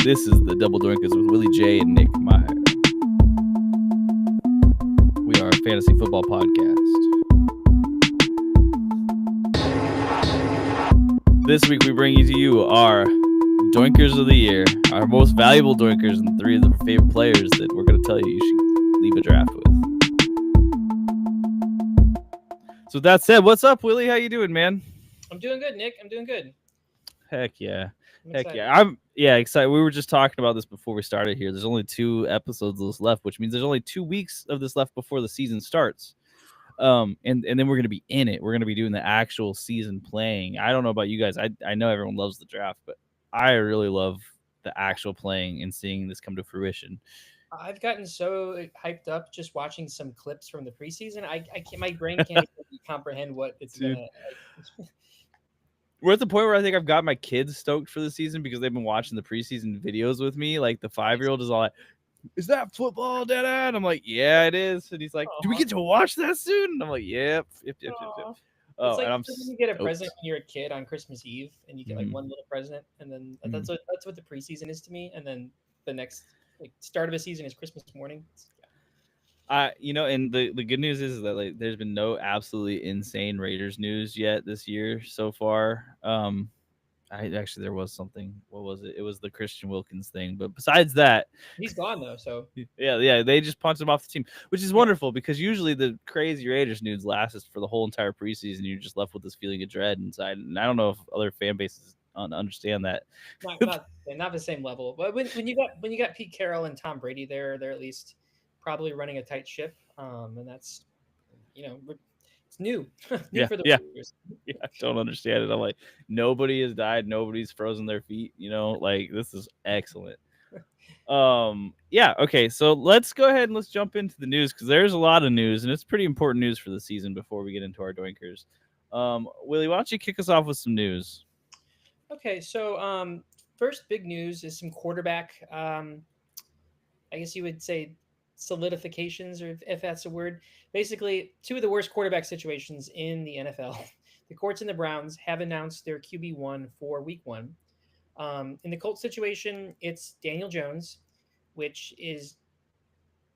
This is the Double Doinkers with Willie J and Nic. We are a fantasy football podcast. This week we bring to you our Doinkers of the Year, our most valuable Doinkers, and 3 of our favorite players that we're going to tell you should leave a draft with. So with that said, what's up, Willie? How you doing, man? I'm doing good, Nick. I'm doing good. Heck yeah. I'm excited. We were just talking about this before we started here. There's only 2 episodes of this left, which means there's only 2 weeks of this left before the season starts. And then we're going to be in it. We're going to be doing the actual season playing. I don't know about you guys. I know everyone loves the draft, but I really love the actual playing and seeing this come to fruition. I've gotten so hyped up just watching some clips from the preseason. I can't, my brain can't even comprehend what it's going to. We're at the point where I think I've got my kids stoked for the season because they've been watching the preseason videos with me. Like the 5-year-old is all like, "Is that football, Dad?" And I'm like, "Yeah, it is." And he's like, "Do we get to watch that soon?" And I'm like, "Yep." Oh, and like I'm when you get a present when you're a kid on Christmas Eve, and you get like one little present, and then that's what the preseason is to me. And then the next start of a season is Christmas morning. And the good news is that like there's been no absolutely insane Raiders news yet this year so far. There was something. What was it? It was the Christian Wilkins thing. But besides that, he's gone though. So yeah, they just punched him off the team, which is wonderful because usually the crazy Raiders news lasts for the whole entire preseason. You're just left with this feeling of dread inside, and I don't know if other fan bases understand that. Not the same level, but when you got Pete Carroll and Tom Brady there, they're at least probably running a tight ship, and that's it's new. For the Raiders. Yeah, I don't understand it. I'm like, nobody has died, nobody's frozen their feet. Like this is excellent. Okay, so let's go ahead and let's jump into the news because there's a lot of news and it's pretty important news for the season before we get into our Doinkers. Willie, why don't you kick us off with some news? Okay, so first big news is some quarterback. I guess you would say solidifications, or if that's a word. Basically, 2 of the worst quarterback situations in the NFL. The Colts and the Browns have announced their QB1 for Week 1. In the Colts situation, it's Daniel Jones, which is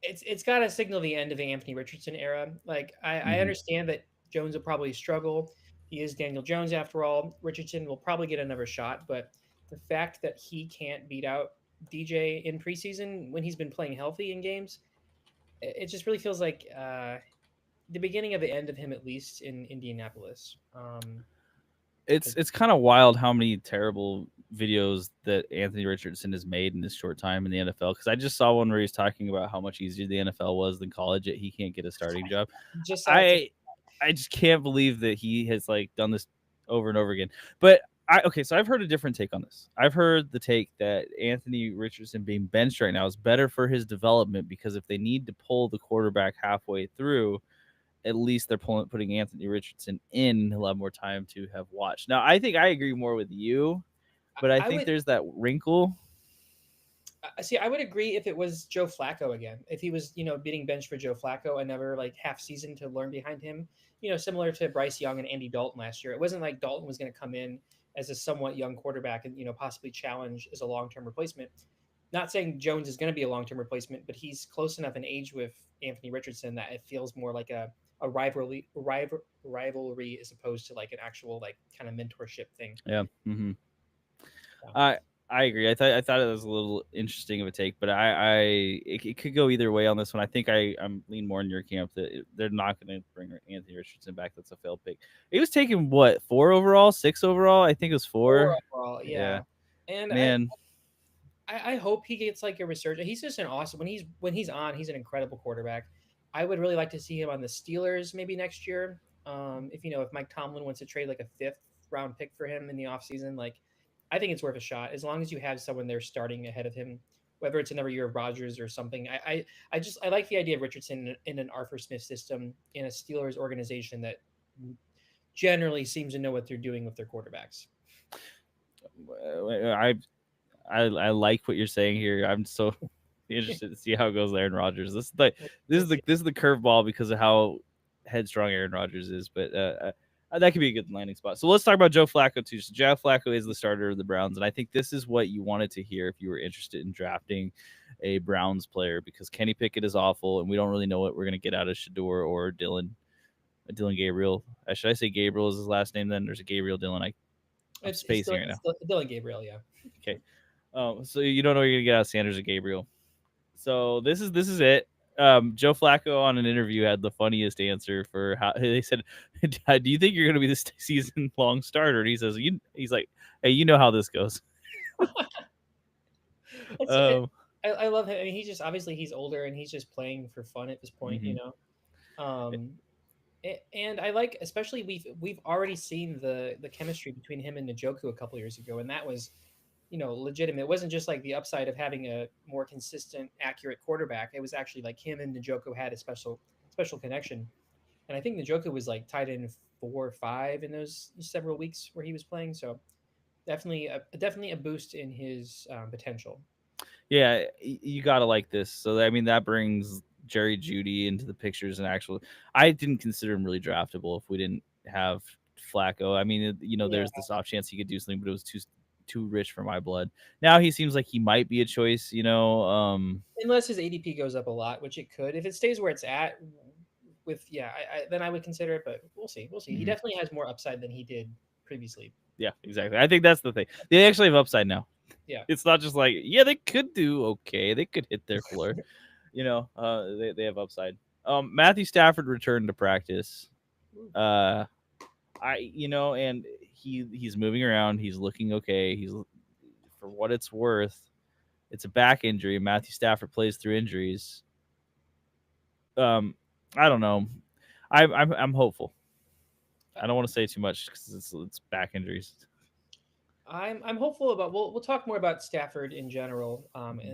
it's got to signal the end of the Anthony Richardson era. Like I understand that Jones will probably struggle. He is Daniel Jones after all. Richardson will probably get another shot, but the fact that he can't beat out DJ in preseason when he's been playing healthy in games, it just really feels like the beginning of the end of him, at least in Indianapolis. It's kind of wild how many terrible videos that Anthony Richardson has made in this short time in the NFL. Because I just saw one where he's talking about how much easier the NFL was than college. Yet he can't get a starting job. I just can't believe that he has done this over and over again. But so I've heard a different take on this. I've heard the take that Anthony Richardson being benched right now is better for his development because if they need to pull the quarterback halfway through, at least they're putting Anthony Richardson in. He'll have more time to have watched. Now, I think I agree more with you, but I think there's that wrinkle. See, I would agree if it was Joe Flacco again. If he was, being benched for Joe Flacco, another half season to learn behind him, similar to Bryce Young and Andy Dalton last year. It wasn't like Dalton was going to come in as a somewhat young quarterback and, possibly challenge as a long-term replacement. Not saying Jones is going to be a long-term replacement, but he's close enough in age with Anthony Richardson that it feels more like a rivalry as opposed to an actual kind of mentorship thing. Yeah. Mm-hmm. Yeah. I agree. I thought it was a little interesting of a take, but it could go either way on this one. I think I'm leaning more in your camp that they're not going to bring Anthony Richardson back. That's a failed pick. He was taken 4 overall, 6 overall. I think it was 4 overall. Yeah. And man, I hope he gets a resurgence. He's just an awesome when he's on. He's an incredible quarterback. I would really like to see him on the Steelers maybe next year. If Mike Tomlin wants to trade a 5th round pick for him in the offseason, I think it's worth a shot as long as you have someone there starting ahead of him, whether it's another year of Rodgers or something. I like the idea of Richardson in an Arthur Smith system in a Steelers organization that generally seems to know what they're doing with their quarterbacks. I like what you're saying here. I'm so interested to see how it goes with Aaron Rodgers. This is the curveball because of how headstrong Aaron Rodgers is. But That could be a good landing spot. So let's talk about Joe Flacco too. So Joe Flacco is the starter of the Browns, and I think this is what you wanted to hear if you were interested in drafting a Browns player, because Kenny Pickett is awful, and we don't really know what we're going to get out of Shador or Dylan Gabriel. Should I say Gabriel is his last name? Then there's a Gabriel Dylan. I'm spacing right now. It's Dylan Gabriel, yeah. Okay. So you don't know what you're gonna get out of Sanders or Gabriel. So this is it. Joe Flacco on an interview had the funniest answer for how they said, "Do you think you're gonna be this season long starter?" And he says, he's like, "Hey, you know how this goes." It's, it, Um, I love him. I mean, he's just obviously he's older and he's just playing for fun at this point, you mhm. know. And I like, especially we've already seen the chemistry between him and Njoku a couple years ago, and that was, legitimate. It wasn't just like the upside of having a more consistent, accurate quarterback. It was actually like him and Njoku had a special connection. And I think Njoku was like tied in 4 or 5 in those several weeks where he was playing. So definitely a boost in his potential. yeah, you gotta like this. So I mean, that brings Jerry Judy into the pictures, and actually, I didn't consider him really draftable if we didn't have Flacco. I mean, Yeah, there's this off chance he could do something, but it was too rich for my blood. Now he seems like he might be a choice. unless his ADP goes up a lot, which it could. If it stays where it's at, with yeah, then I would consider it. But we'll see. We'll see. He Mhm. definitely has more upside than he did previously. Yeah, exactly. I think that's the thing. They actually have upside now. Yeah. It's not just like, yeah, they could do okay. They could hit their floor. They have upside. Matthew Stafford returned to practice. Uh, and he's moving around. He's looking okay. He's, for what it's worth, it's a back injury. Matthew Stafford plays through injuries. I don't know. I'm hopeful. I don't want to say too much because it's back injuries. I'm hopeful about. We'll talk more about Stafford in general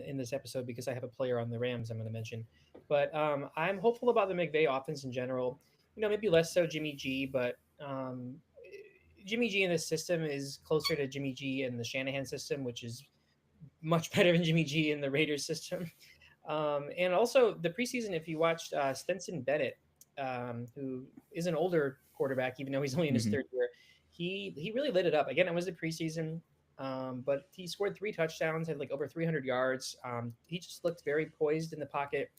in this episode because I have a player on the Rams I'm going to mention. But I'm hopeful about the McVay offense in general. Maybe less so Jimmy G, but Jimmy G in this system is closer to Jimmy G in the Shanahan system, which is much better than Jimmy G in the Raiders system. And also the preseason, if you watched Stetson Bennett, who is an older quarterback, even though he's only in his Mm-hmm. third year, he really lit it up. Again, it was the preseason, but he scored 3 touchdowns, had like over 300 yards. He just looked very poised in the pocket.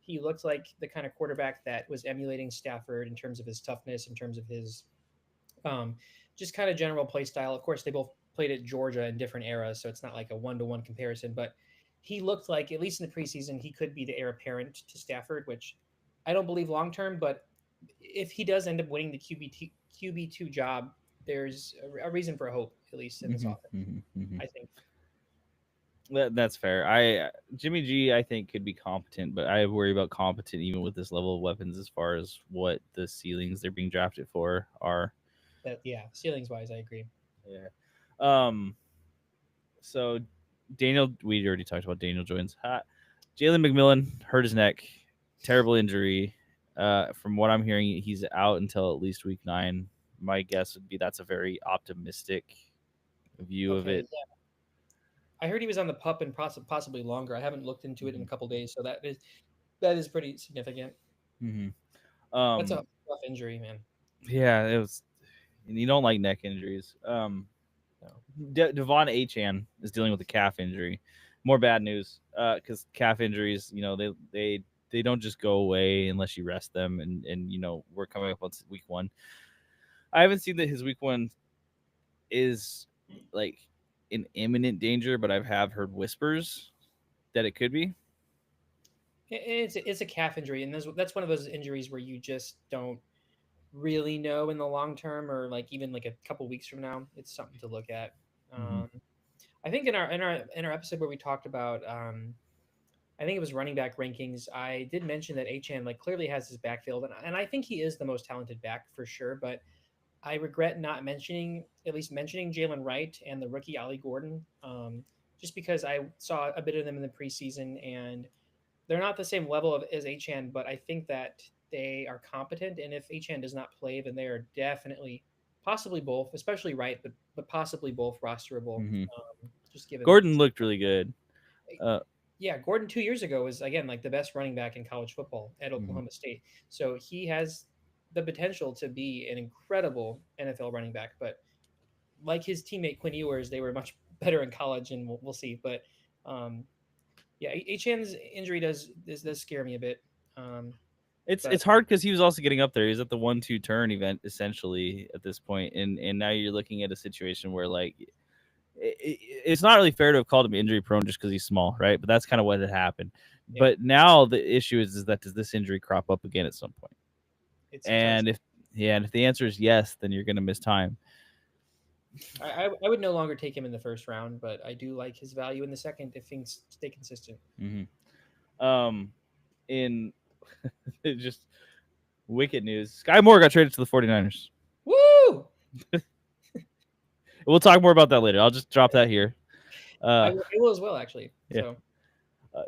He looked like the kind of quarterback that was emulating Stafford in terms of his toughness, in terms of his um, just kind of general play style. Of course, they both played at Georgia in different eras, so it's not like a one-to-one comparison. But he looked like, at least in the preseason, he could be the heir apparent to Stafford, which I don't believe long term. But if he does end up winning the QB2 job, there's a reason for hope, at least in this Mm-hmm. offense. Mm-hmm. Mm-hmm. I think. That's fair. Jimmy G, I think, could be competent, but I worry about competent even with this level of weapons as far as what the ceilings they're being drafted for are. That yeah, ceilings wise, I agree. Yeah. Um. So we already talked about Daniel Jones. Jalen McMillan hurt his neck, terrible injury. From what I'm hearing, he's out until at least week 9. My guess would be that's a very optimistic view of Okay, it. yeah. I heard he was on the pup and possibly longer. I haven't looked into it in Mm-hmm. a couple days, so that is pretty significant. Mm-hmm. That's a rough injury, man. Yeah, it was. And you don't like neck injuries. No. Devon Achan is dealing with a calf injury. More bad news, because calf injuries, they don't just go away unless you rest them. And we're coming up on week 1. I haven't seen that his week 1 is like in imminent danger, but have heard whispers that it could be. It's a calf injury, and that's one of those injuries where you just don't really know in the long term, or like even like a couple weeks from now. It's something to look at. Mm-hmm. Um, I think in our episode where we talked about, I think it was running back rankings. I did mention that Achan like clearly has his backfield, and I think he is the most talented back for sure. But I regret not mentioning Jalen Wright and the rookie Ollie Gordon, just because I saw a bit of them in the preseason, and they're not the same level as Achan, but I think that they are competent. And if Achan does not play, then they are definitely, possibly both, especially Wright, but possibly both rosterable. Mm-hmm. Just given that, Gordon looked really good. Uh, yeah, Gordon 2 years ago was again like the best running back in college football at mm-hmm. Oklahoma State. So he has the potential to be an incredible NFL running back, but like his teammate Quinn Ewers, they were much better in college, and we'll see. But um, yeah, Achan's injury does scare me a bit. But It's hard because he was also getting up there. He was at the 1-2 turn event essentially at this point, and now you're looking at a situation where like it's not really fair to have called him injury prone just because he's small, right? But that's kind of what had happened. yeah, But now the issue is that does this injury crop up again at some point? it seems like And if the answer is yes, then you're going to miss time. I would no longer take him in the first round, but I do like his value in the second if things stay consistent. In just wicked news, Sky Moore got traded to the 49ers. Woo! We'll talk more about that later. I'll just drop that here. I will as well, actually. Yeah. So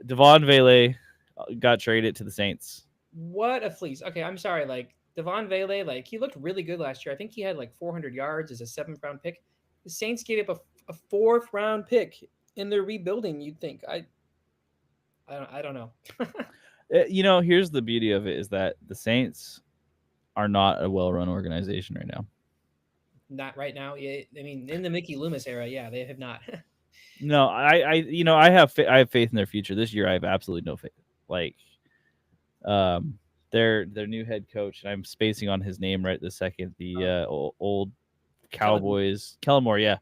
Devon Vele got traded to the Saints. what a fleece. Okay, I'm sorry. Like Devon Vele, like he looked really good last year. I think he had like 400 yards as a 7th round pick. The Saints gave up a 4th round pick in their rebuilding. You'd think I don't know. Here's the beauty of it is that the Saints are not a well-run organization right now. Not right now. I mean, in the Mickey Loomis era, yeah, they have not. No, I have faith in their future. This year, I have absolutely no faith. Like, their new head coach, and I'm spacing on his name right this second. The old Cowboys, Kellen Moore. Yeah.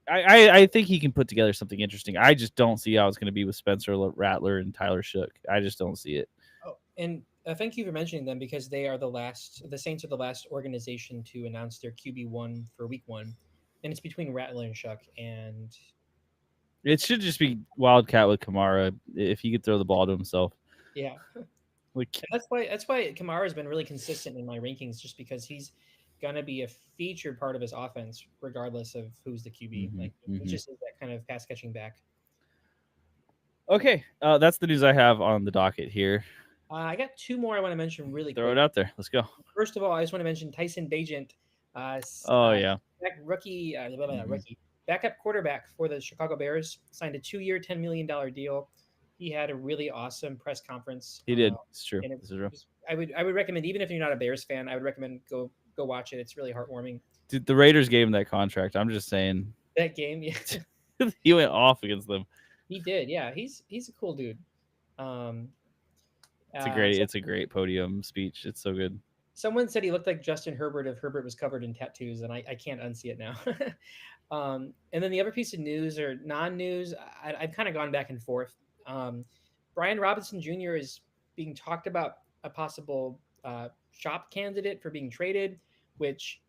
I think he can put together something interesting. I just don't see how it's going to be with Spencer Rattler and Tyler Shook. I just don't see it. Oh, and thank you for mentioning them because they are the Saints are the last organization to announce their QB1 for Week 1, and it's between Rattler and Shuck. And it should just be Wildcat with Kamara if he could throw the ball to himself. Yeah, like that's why Kamara has been really consistent in my rankings, just because he's gonna be a featured part of his offense, regardless of who's the QB. He just is that kind of pass catching back. Okay, that's the news I have on the docket here. I got 2 more I want to mention really Throw quick. it out there. Let's go. First of all, I just want to mention Tyson Bagent. Yeah. Rookie, backup quarterback for the Chicago Bears, signed a 2-year, $10 million deal. He had a really awesome press conference. He did. It's true. This is true. I would recommend, even if you're not a Bears fan, I would recommend go watch it. It's really heartwarming. Dude, the Raiders gave him that contract. I'm just saying. That game, yeah. He went off against them. He did, yeah. He's a cool dude. It's a great podium speech. It's so good. Someone said he looked like Justin Herbert if Herbert was covered in tattoos, and I can't unsee it now. And then the other piece of news or non-news, I've kind of gone back and forth. Brian Robinson Jr. is being talked about a possible shop candidate for being traded, which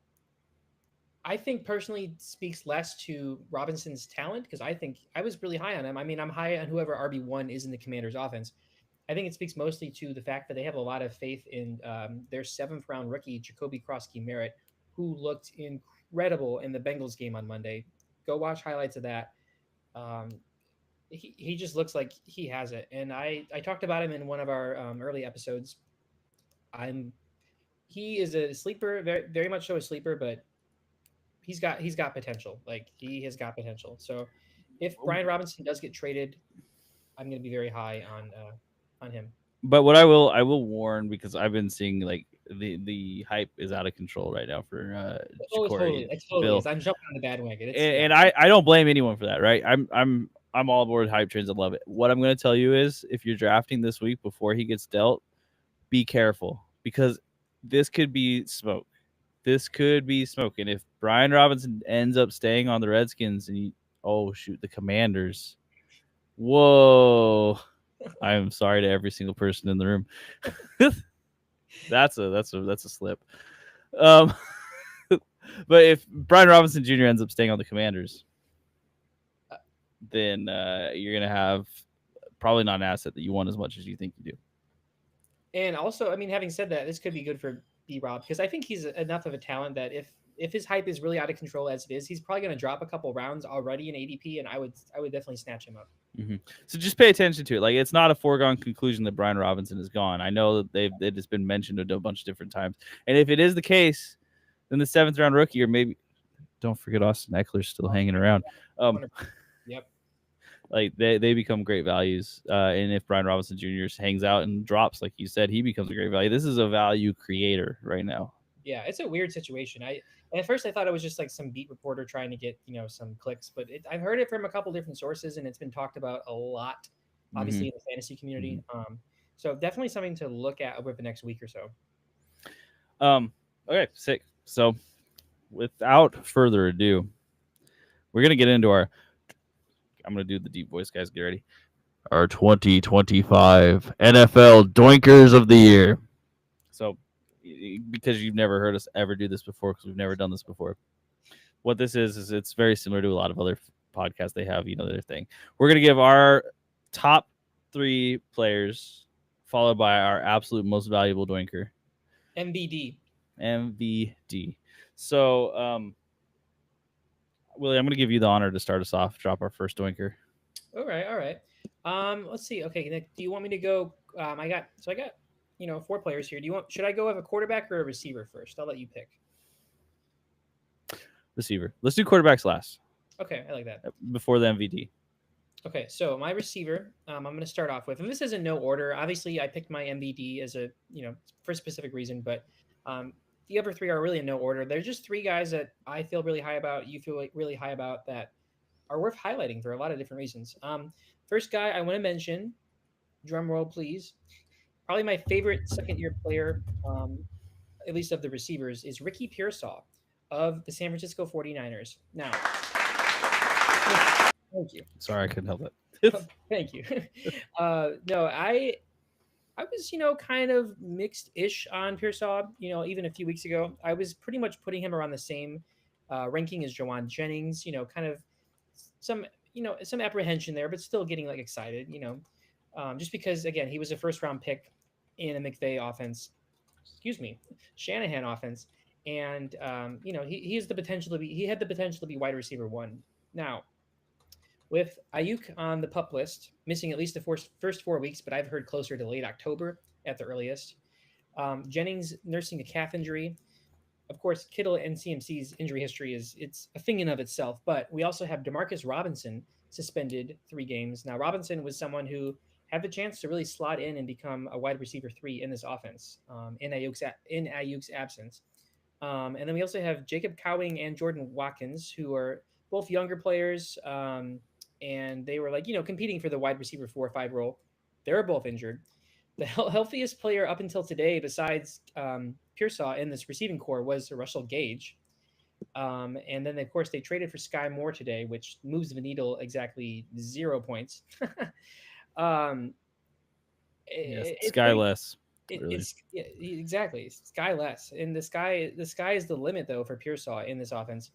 I think personally speaks less to Robinson's talent, because I think I was really high on him. I mean, I'm high on whoever RB1 is in the Commanders' offense. I think it speaks mostly to the fact that they have a lot of faith in their 7th-round rookie, Jacoby Krosky-Merritt, who looked incredible in the Bengals game on Monday. Go watch highlights of that. He just looks like he has it. And I talked about him in one of our early episodes. He is a sleeper, very, very much so a sleeper, but he's got potential. Like, he has got potential. So if Brian Robinson does get traded, I'm going to be very high on him. But what I will warn, because I've been seeing like the hype is out of control right now for Totally is. I'm jumping on the bandwagon. And I don't blame anyone for that, right? I'm all aboard hype trains. I love it. What I'm going to tell you is, if you're drafting this week before he gets dealt, be careful, because this could be smoke. This could be smoke. And if Brian Robinson ends up staying on the Redskins and the Commanders, whoa. I'm sorry to every single person in the room. That's a slip. But if Brian Robinson Jr. ends up staying on the Commanders, then you're gonna have probably not an asset that you want as much as you think you do. And also, I mean, having said that, this could be good for B-Rob, because I think he's enough of a talent that if his hype is really out of control as it is, he's probably going to drop a couple rounds already in ADP, and I would definitely snatch him up. Mm-hmm. So just pay attention to it. Like, it's not a foregone conclusion that Brian Robinson is gone. I know that it has been mentioned a bunch of different times, and if it is the case, then the 7th-round rookie, or maybe don't forget Austin Eckler's still hanging around. Yep. Like they become great values. And if Brian Robinson Jr. hangs out and drops, like you said, he becomes a great value. This is a value creator right now. Yeah, it's a weird situation. At first I thought it was just like some beat reporter trying to get some clicks, but I've heard it from a couple different sources, and it's been talked about a lot, Mm-hmm. obviously in the fantasy Mm-hmm. community. So definitely something to look at over the next week or so. Okay, sick. So without further ado, we're gonna get into our. I'm gonna do the deep voice, guys. Get ready. Our 2025 NFL Doinkers of the Year. So, because you've never heard us ever do this before, because we've never done this before, what this is it's very similar to a lot of other podcasts they have, their thing. We're going to give our top 3 players, followed by our absolute most valuable doinker, MBD. MVD. So, Willie, I'm going to give you the honor to start us off, drop our first doinker. All right, all right. Let's see. Okay, Nick, do you want me to go? I got 4 players here. Should I go with a quarterback or a receiver first? I'll let you pick. Receiver. Let's do quarterbacks last, Okay, I like that. before the MVD. Okay, so my receiver, I'm going to start off with, and this is in no order. Obviously, I picked my MBD as for a specific reason, but the other 3 are really in no order. They're just 3 guys that I feel really high about. You feel like really high about that are worth highlighting for a lot of different reasons. First guy I want to mention, drum roll please, probably my favorite second year player, at least of the receivers, is Ricky Pearsall of the San Francisco 49ers. Now, thank you. Sorry, I couldn't help it. Thank you. No, I was, kind of mixed-ish on Pearsall. Even a few weeks ago, I was pretty much putting him around the same ranking as Jawan Jennings. Kind of some, some apprehension there, but still getting like excited. Just because again, he was a first-round pick in a McVay offense. Excuse me, Shanahan offense, and he has the potential to be. He had the potential to be wide receiver one. Now, with Ayuk on the pup list, missing at least the first 4 weeks, but I've heard closer to late October at the earliest. Jennings nursing a calf injury. Of course, Kittle and CMC's injury history it's a thing in of itself. But we also have Demarcus Robinson suspended 3 games. Now, Robinson was someone who had the chance to really slot in and become a wide receiver 3 in this offense in Ayuk's absence. And then we also have Jacob Cowing and Jordan Watkins, who are both younger players. And they were competing for the wide receiver 4 or 5 role. They're both injured. The healthiest player up until today, besides Pearsall in this receiving core, was Russell Gage. And then, of course, they traded for Sky Moore today, which moves the needle exactly 0 points. Yes, It's sky pretty. less. It's yeah, exactly sky less, and the sky is the limit though for Pearsall in this offense,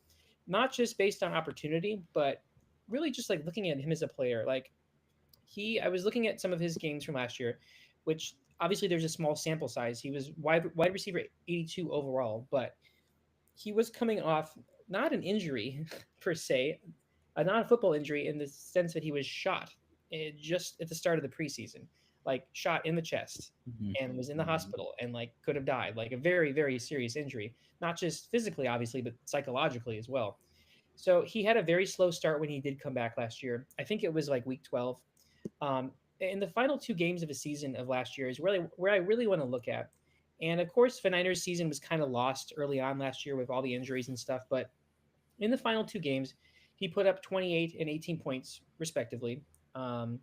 not just based on opportunity, but really just like looking at him as a player. Like I was looking at some of his games from last year, which obviously there's a small sample size. He was wide receiver 82 overall, but he was coming off not an injury per se, a non-football injury in the sense that he was shot just at the start of the preseason, like shot in the chest, Mhm. and was in the hospital and like could have died, like a very very serious injury, not just physically obviously, but psychologically as well. So he had a very slow start when he did come back last year. I think it was like week 12. In the final 2 games of the season of last year is really where I really want to look at. And of course, the Niners season was kind of lost early on last year with all the injuries and stuff. But in the final 2 games, he put up 28 and 18 points respectively. Um,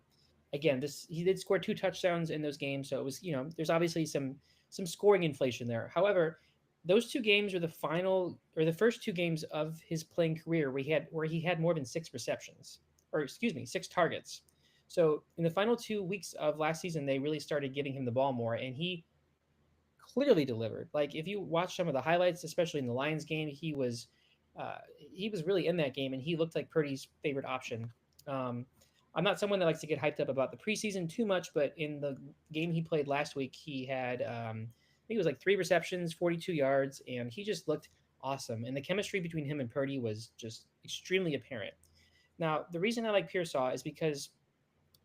Again, this he did score 2 touchdowns in those games, so it was there's obviously some scoring inflation there. However, those 2 games are the final or the first 2 games of his playing career where he had more than 6 receptions, or excuse me, 6 targets. So in the final 2 weeks of last season, they really started giving him the ball more, and he clearly delivered. Like if you watch some of the highlights, especially in the Lions game, he was really in that game, and he looked like Purdy's favorite option. Um, I'm not someone that likes to get hyped up about the preseason too much, but in the game he played last week, he had I think it was like 3 receptions, 42 yards, and he just looked awesome. And the chemistry between him and Purdy was just extremely apparent. Now, the reason I like Pearsall is because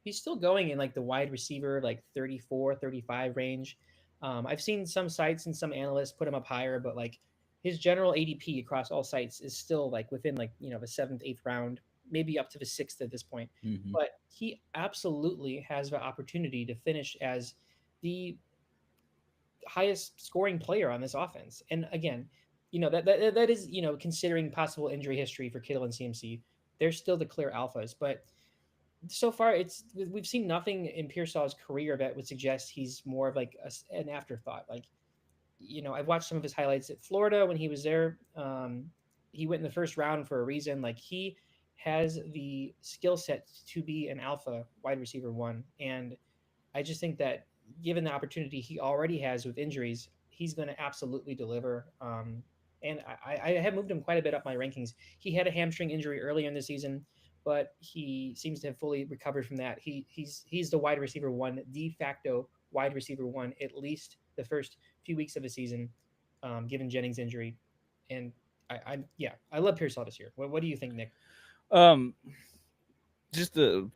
he's still going in like the wide receiver like 34, 35 range. I've seen some sites and some analysts put him up higher, but like his general ADP across all sites is still like within like the 7th, 8th round maybe up to the sixth at this point. Mm-hmm. But he absolutely has the opportunity to finish as the highest scoring player on this offense. And again, that is, considering possible injury history for Kittle and CMC, they're still the clear alphas. But so far, we've seen nothing in Pearsall's career that would suggest he's more of like an afterthought. Like, I've watched some of his highlights at Florida when he was there. He went in the first round for a reason. Like, he has the skill set to be an alpha wide receiver one, and I just think that given the opportunity he already has with injuries, he's going to absolutely deliver. And I have moved him quite a bit up my rankings. He had a hamstring injury earlier in the season, but he seems to have fully recovered from that. He's the wide receiver one, de facto wide receiver one, at least the first few weeks of the season, given Jennings' injury. And I love Pearsall this year. What do you think, Nick? Um, just the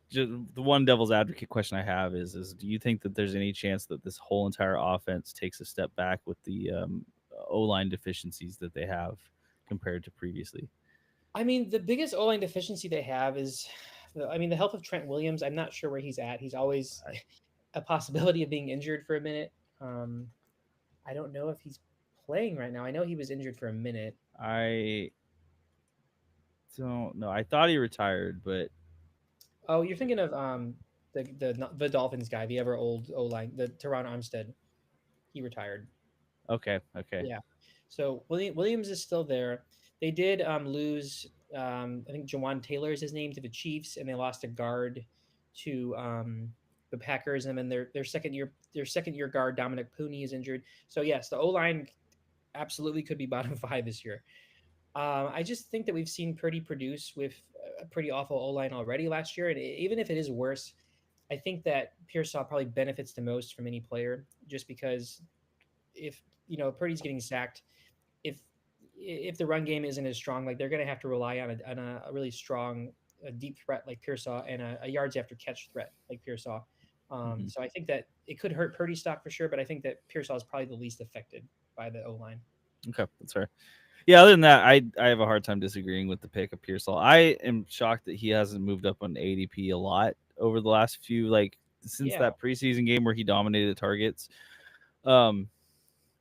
one devil's advocate question I have is do you think that there's any chance that this whole entire offense takes a step back with the O-line deficiencies that they have compared to previously? I mean, the biggest O-line deficiency they have is, the health of Trent Williams. I'm not sure where he's at. He's always a possibility of being injured for a minute. I don't know if he's playing right now. I know he was injured for a minute. I don't know. I thought he retired, but Oh, you're thinking of the Dolphins guy, the ever old O-line, the Teron Armstead. He retired. okay. Yeah. So Williams is still there. They did lose. I think Jawan Taylor is his name, to the Chiefs, and they lost a guard to the Packers. And then their second year guard Dominic Pooney is injured. So yes, the O line absolutely could be bottom five this year. I just think that we've seen Purdy produce with a pretty awful O line already last year, and even if it is worse, I think that Pearsall probably benefits the most from any player, just because if Purdy's getting sacked, if if the run game isn't as strong, like they're going to have to rely on a really strong, a deep threat like Pearsall, and a yards after catch threat like Pearsall. Mm-hmm. So I think that it could hurt Purdy stock for sure, but I think that Pearsall is probably the least affected by the O line. Okay, that's fair. Yeah, other than that, I have a hard time disagreeing with the pick of Pearsall. I am shocked that he hasn't moved up on ADP a lot over the last few, like since Yeah, that preseason game where he dominated targets. Um,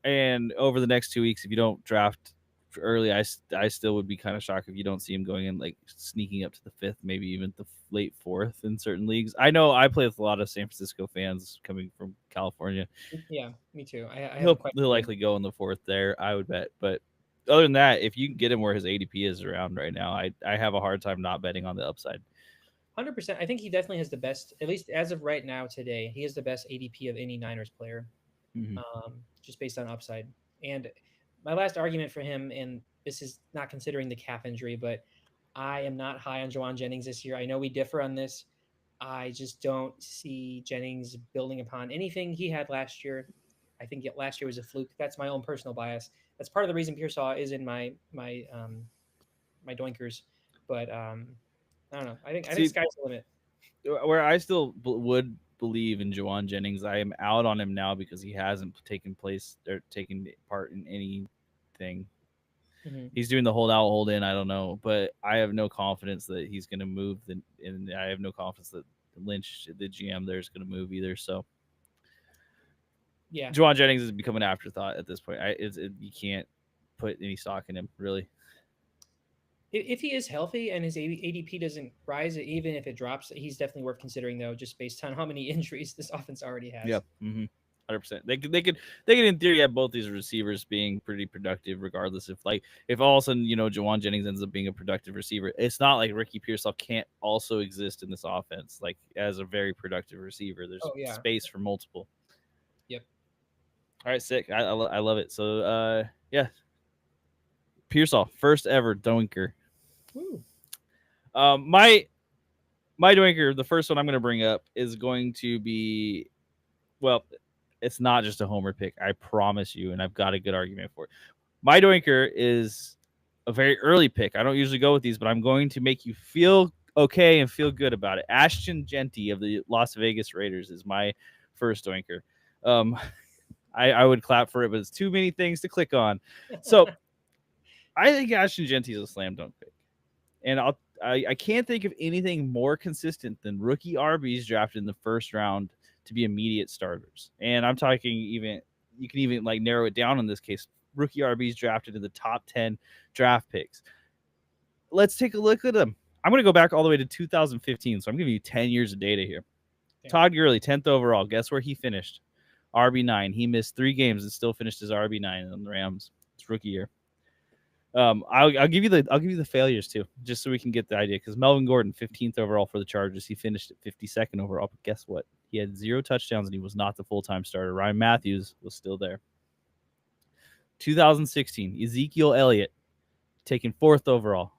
and over the next 2 weeks, if you don't draft early, I still would be kind of shocked if you don't see him going in, like sneaking up to the fifth, maybe even the late fourth in certain leagues. I know I play with a lot of San Francisco fans coming from California. yeah, me too. I haven't He'll quite. likely go in the fourth there, I would bet. But other than that, if you can get him where his ADP is around right now, I have a hard time not betting on the upside. 100%. I think he definitely has the best, at least as of right now today. He has the best ADP of any Niners player, Mm-hmm. just based on upside. And my last argument for him, and this is not considering the calf injury, but I am not high on Jawan Jennings this year. I know we differ on this. I just don't see Jennings building upon anything he had last year. I think last year was a fluke. That's my own personal bias. That's part of the reason Pearsall is in my Doinkers. But I don't know. I think See, sky's the limit. where I still would believe in Jawan Jennings, I am out on him now because he hasn't taken place or taken part in anything. Mm-hmm. He's doing the hold out, hold in. I don't know, but I have no confidence that he's going to move. And I have no confidence that Lynch, the GM, there is going to move either. So Yeah. Jawan Jennings has become an afterthought at this point. You can't put any stock in him, really. If he is healthy and his ADP doesn't rise, even if it drops, he's definitely worth considering, though, just based on how many injuries this offense already has. Yeah. 100%. They could in theory have both these receivers being pretty productive, regardless if all of a sudden Jawan Jennings ends up being a productive receiver. It's not like Ricky Pearsall can't also exist in this offense like as a very productive receiver. There's Oh, yeah. space for multiple. Yep. All right, sick. I love it. So yeah, Pearsall, first ever Doinker. Woo. My Doinker, the first one I'm going to bring up is going to be, well, it's not just a homer pick. I promise you, and I've got a good argument for it. My Doinker is a very early pick. I don't usually go with these, but I'm going to make you feel okay and feel good about it. Ashton Genty of the Las Vegas Raiders is my first Doinker. I would clap for it, but it's too many things to click on. So I think Ashton Genty is a slam dunk pick. And I can't think of anything more consistent than rookie RBs drafted in the first round to be immediate starters. And I'm talking even you can even like narrow it down in this case. Rookie RBs drafted in the top 10 draft picks. Let's take a look at them. I'm going to go back all the way to 2015, so I'm giving you 10 years of data here. Okay. Todd Gurley, 10th overall. Guess where he finished? RB9. He missed 3 games and still finished as RB9 on the Rams. It's rookie year. I'll give you the failures too, just so we can get the idea. Because Melvin Gordon, 15th overall for the Chargers, he finished at 52nd overall. But guess what? He had 0 touchdowns and he was not the full-time starter. Ryan Matthews was still there. 2016, Ezekiel Elliott, taken 4th overall,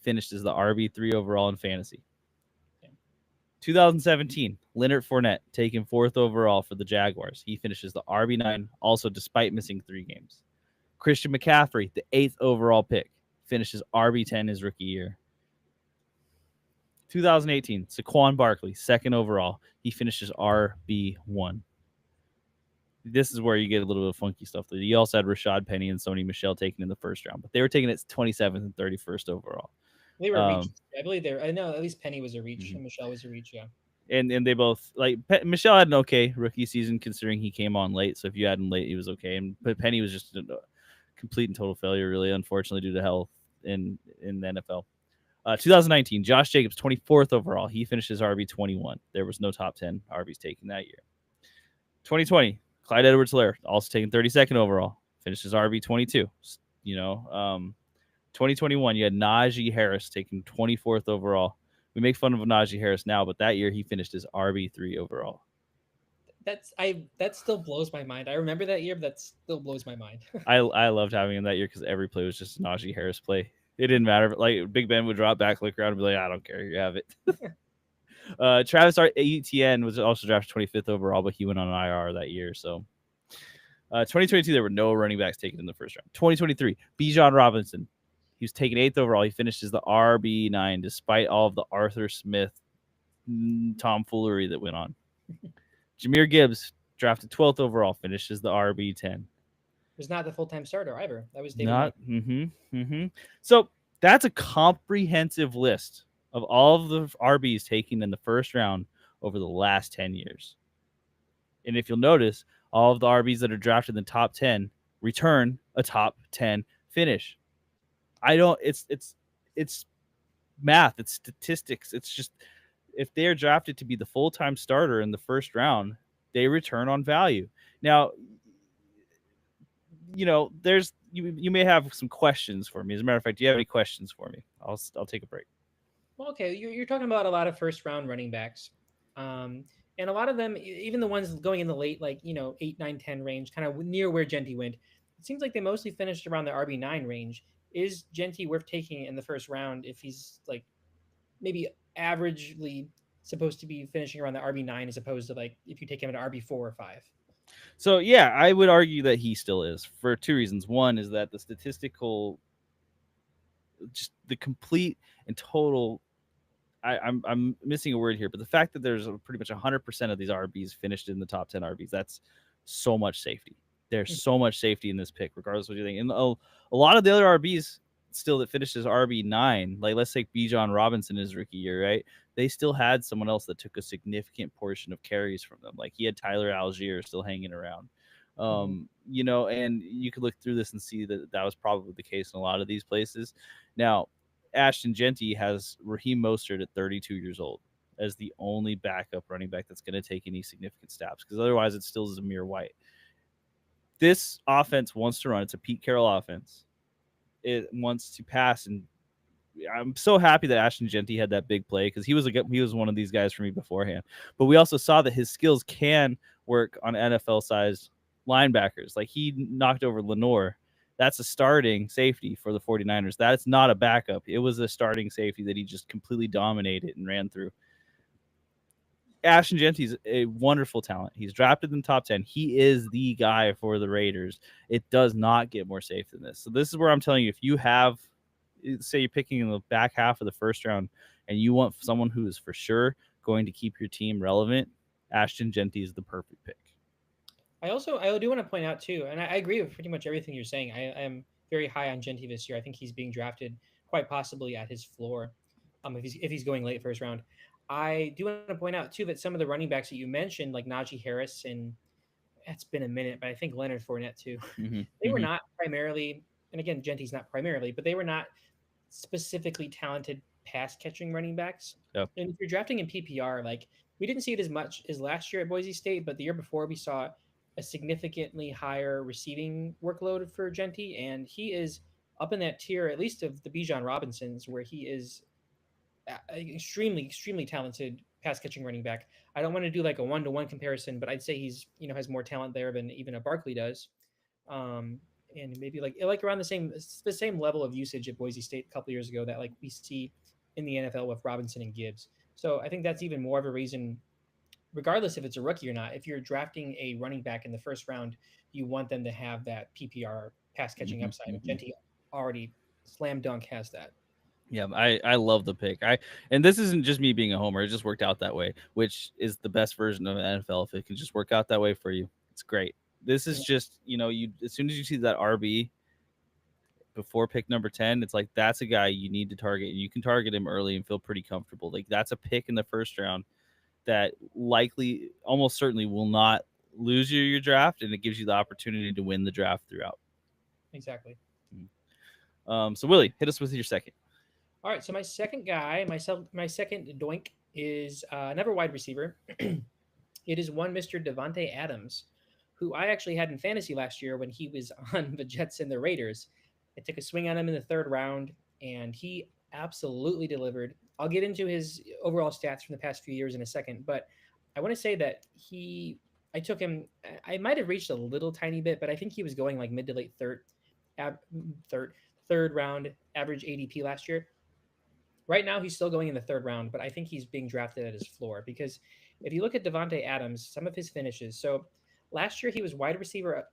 finished as the RB3 overall in fantasy. 2017, Leonard Fournette, taken 4th overall for the Jaguars. He finishes the RB9, also despite missing 3 games. Christian McCaffrey, the 8th overall pick, finishes RB10 his rookie year. 2018, Saquon Barkley, 2nd overall. He finishes RB1. This is where you get a little bit of funky stuff. You also had Rashad Penny and Sony Michel taken in the first round, but they were taken at 27th and 31st overall. They were reached. I believe they were. I know at least Penny was a reach Mm-hmm. and Michelle was a reach. Yeah. And they both Michelle had an okay rookie season considering he came on late. So if you had him late, he was okay. But Penny was just a complete and total failure, really, unfortunately, due to health in the NFL. 2019, Josh Jacobs, 24th overall. He finishes RB21. There was no top 10 RBs taken that year. 2020, Clyde Edwards-Helaire, also taken 32nd overall, finishes RB22. 2021, you had Najee Harris taken 24th overall. We make fun of Najee Harris now, but that year he finished as RB3 overall. That still blows my mind. I remember that year, but that still blows my mind. I loved having him that year because every play was just a Najee Harris play. It didn't matter. Like Big Ben would drop back, look around, and be like, I don't care. You have it. Travis Etienne was also drafted 25th overall, but he went on an IR that year. So 2022, there were no running backs taken in the first round. 2023, Bijan Robinson. He was taken 8th overall. He finished as the RB9 despite all of the Arthur Smith tomfoolery that went on. Jahmyr Gibbs, drafted 12th overall, finishes the RB10. Was not the full-time starter either. That was David. Not. So that's a comprehensive list of all of the RBs taken in the first round over the last 10 years. And if you'll notice, all of the RBs that are drafted in the top 10 return a top 10 finish. It's math, it's statistics. It's just if they're drafted to be the full-time starter in the first round, they return on value. Now, there's you may have some questions for me. As a matter of fact, do you have any questions for me? I'll take a break. Well, okay, you're talking about a lot of first-round running backs, and a lot of them, even the ones going in the late, 8, 9, 10 range, kind of near where Genty went. It seems like they mostly finished around the RB9 range. Is Genty worth taking in the first round if he's like maybe averagely supposed to be finishing around the RB9 as opposed to like if you take him at RB4 or 5? So yeah, I would argue that he still is for 2 reasons. One is that the statistical, just the complete and total. I'm missing a word here, but the fact that there's pretty much 100% of these RBs finished in the top 10 RBs, that's so much safety. There's so much safety in this pick, regardless of what you think. And a lot of the other RBs still that finished as RB9, like let's take Bijan Robinson his rookie year, right? They still had someone else that took a significant portion of carries from them. Like he had Tyler Algier still hanging around. And you could look through this and see that was probably the case in a lot of these places. Now, Ashton Genty has Raheem Mostert at 32 years old as the only backup running back that's going to take any significant snaps, because otherwise it's still Zamir White. This offense wants to run. It's a Pete Carroll offense. It wants to pass, and I'm so happy that Ashton Genty had that big play because he was one of these guys for me beforehand. But we also saw that his skills can work on NFL-sized linebackers. Like he knocked over Lenore. That's a starting safety for the 49ers. That's not a backup. It was a starting safety that he just completely dominated and ran through. Ashton Genty's a wonderful talent. He's drafted in the top 10. He is the guy for the Raiders. It does not get more safe than this. So this is where I'm telling you, if you have, say you're picking in the back half of the first round and you want someone who is for sure going to keep your team relevant, Ashton Genty is the perfect pick. I do want to point out too, and I agree with pretty much everything you're saying. I am very high on Genty this year. I think he's being drafted quite possibly at his floor. if he's going late first round. I do want to point out too that some of the running backs that you mentioned, like Najee Harris, and it's been a minute, but I think Leonard Fournette too, Hmm. they were Hmm. not primarily, and again, Genty's not primarily, but they were not specifically talented pass catching running backs. Yeah. And if you're drafting in PPR, like we didn't see it as much as last year at Boise State, but the year before we saw a significantly higher receiving workload for Genty, and he is up in that tier at least of the Bijan Robinsons, where he is extremely talented pass catching running back. I don't want to do like a one-to-one comparison, but I'd say he's has more talent there than even a Barkley does. Um, and maybe like around the same level of usage at Boise State a couple years ago that like we see in the NFL with Robinson and Gibbs. So I think that's even more of a reason, regardless if it's a rookie or not. If you're drafting a running back in the first round, you want them to have that PPR pass catching Hmm. upside. And Hmm. Genty already slam dunk has that. Yeah, I love the pick. And this isn't just me being a homer. It just worked out that way, which is the best version of NFL. If it can just work out that way for you, it's great. This is Yeah, just you as soon as you see that RB before pick number 10, it's like that's a guy you need to target, and you can target him early and feel pretty comfortable. Like that's a pick in the first round that likely, almost certainly, will not lose you your draft, and it gives you the opportunity to win the draft throughout. exactly. So Willie, hit us with your second. All right, so my second guy, my second doink is another wide receiver. It is one Mr. Devontae Adams, who I actually had in fantasy last year when he was on the Jets and the Raiders. I took a swing on him in the third round, and he absolutely delivered. I'll get into his overall stats from the past few years in a second, but I want to say that I took him. I might have reached a little tiny bit, but I think he was going like mid to late ab, third, third round average ADP last year. Right now, he's still going in the third round, but I think he's being drafted at his floor because if you look at Devonte Adams, some of his finishes. So last year he was wide receiver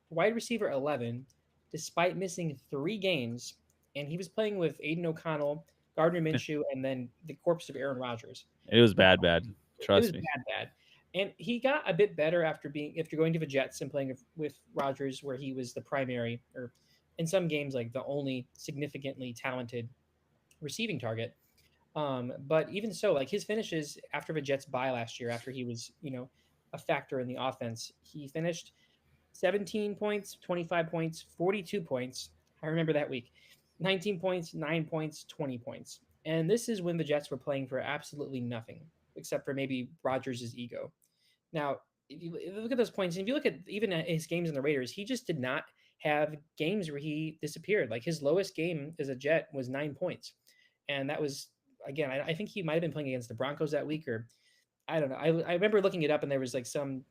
11, despite missing 3 games, and he was playing with Aiden O'Connell, Gardner Minshew, and then the corpse of Aaron Rodgers. It was Now bad. it was Trust me. bad. And he got a bit better after going to the Jets and playing with Rodgers, where he was the primary, or in some games like the only significantly talented receiving target. But even so, like his finishes after the Jets bye last year, after he was, a factor in the offense, he finished 17 points, 25 points, 42 points. I remember that week. 19 points, 9 points, 20 points. And this is when the Jets were playing for absolutely nothing, except for maybe Rodgers' ego. Now, if you look at those points, and if you look at even at his games in the Raiders, he just did not have games where he disappeared. Like his lowest game as a Jet was 9 points. And that was, again, I think he might have been playing against the Broncos that week, or I don't know. I remember looking it up, and there was like some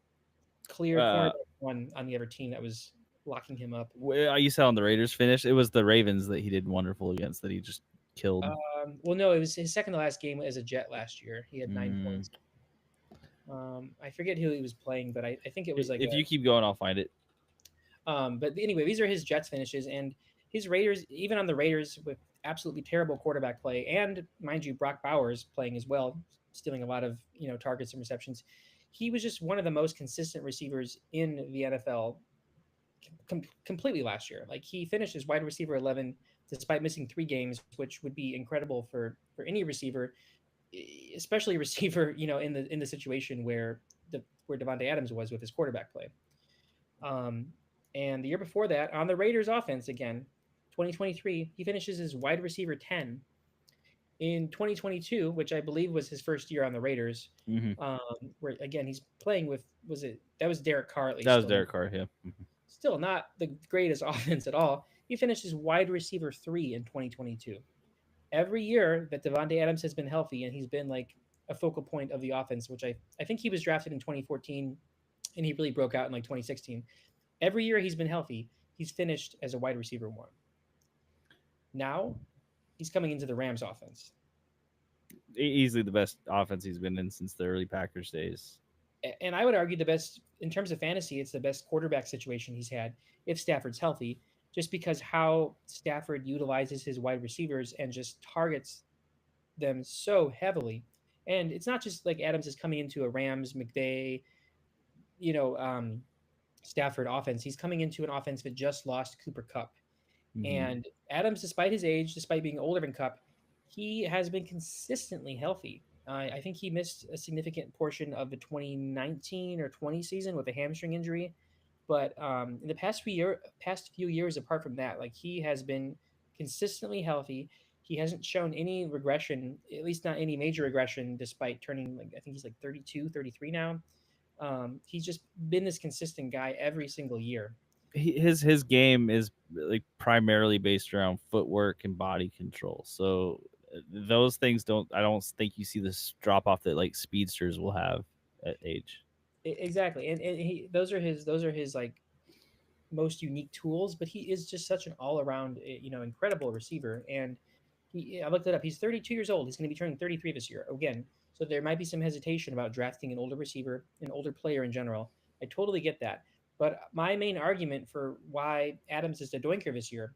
clear cornerback Uh, one on the other team that was locking him up. you saw on the Raiders finish. It was the Ravens that he did wonderful against that he just killed. Well, no, it was his second to last game as a Jet last year. He had nine Mm. points. I forget who he was playing, but I think it was like If you keep going, I'll find it. But anyway, these are his Jets finishes, and his Raiders, even on the Raiders with absolutely terrible quarterback play, and mind you, Brock Bowers playing as well, stealing a lot of targets and receptions. He was just one of the most consistent receivers in the NFL completely last year. Like he finished as wide receiver 11 despite missing 3 games, which would be incredible for any receiver, especially a receiver in the situation where Devontae Adams was with his quarterback play. Um, and the year before that, on the Raiders offense again, 2023, he finishes as wide receiver 10. In 2022, which I believe was his first year on the Raiders, Hmm. where again he's playing with, that was Derek Carr at That least, was Derek Carr. Yeah. still not the greatest offense at all. He finished as wide receiver 3 in 2022. Every year that Devontae Adams has been healthy, and he's been like a focal point of the offense, which I think he was drafted in 2014, and he really broke out in like 2016. Every year he's been healthy, he's finished as a wide receiver 1. Now he's coming into the Rams offense. Easily the best offense he's been in since the early Packers days. And I would argue the best in terms of fantasy, it's the best quarterback situation he's had if Stafford's healthy, just because how Stafford utilizes his wide receivers and just targets them so heavily. And it's not just like Adams is coming into a Rams, McVay, you know, um, Stafford offense. He's coming into an offense that just lost Cooper Cup. Hmm. And Adams, despite his age, despite being older than Cup, he has been consistently healthy. I think he missed a significant portion of the 2019 or 20 season with a hamstring injury, but in the past few years, apart from that, like he has been consistently healthy. He hasn't shown any regression, at least not any major regression, despite turning like I think he's like 32, 33 now. He's just been this consistent guy every single year. His game is like primarily based around footwork and body control. So those things I don't think you see this drop off that like speedsters will have at age. Exactly, and those are his like most unique tools, but he is just such an all around, incredible receiver. And I looked it up. He's 32 years old. He's going to be turning 33 this year again. So there might be some hesitation about drafting an older receiver, an older player in general. I totally get that. But my main argument for why Adams is the doinker this year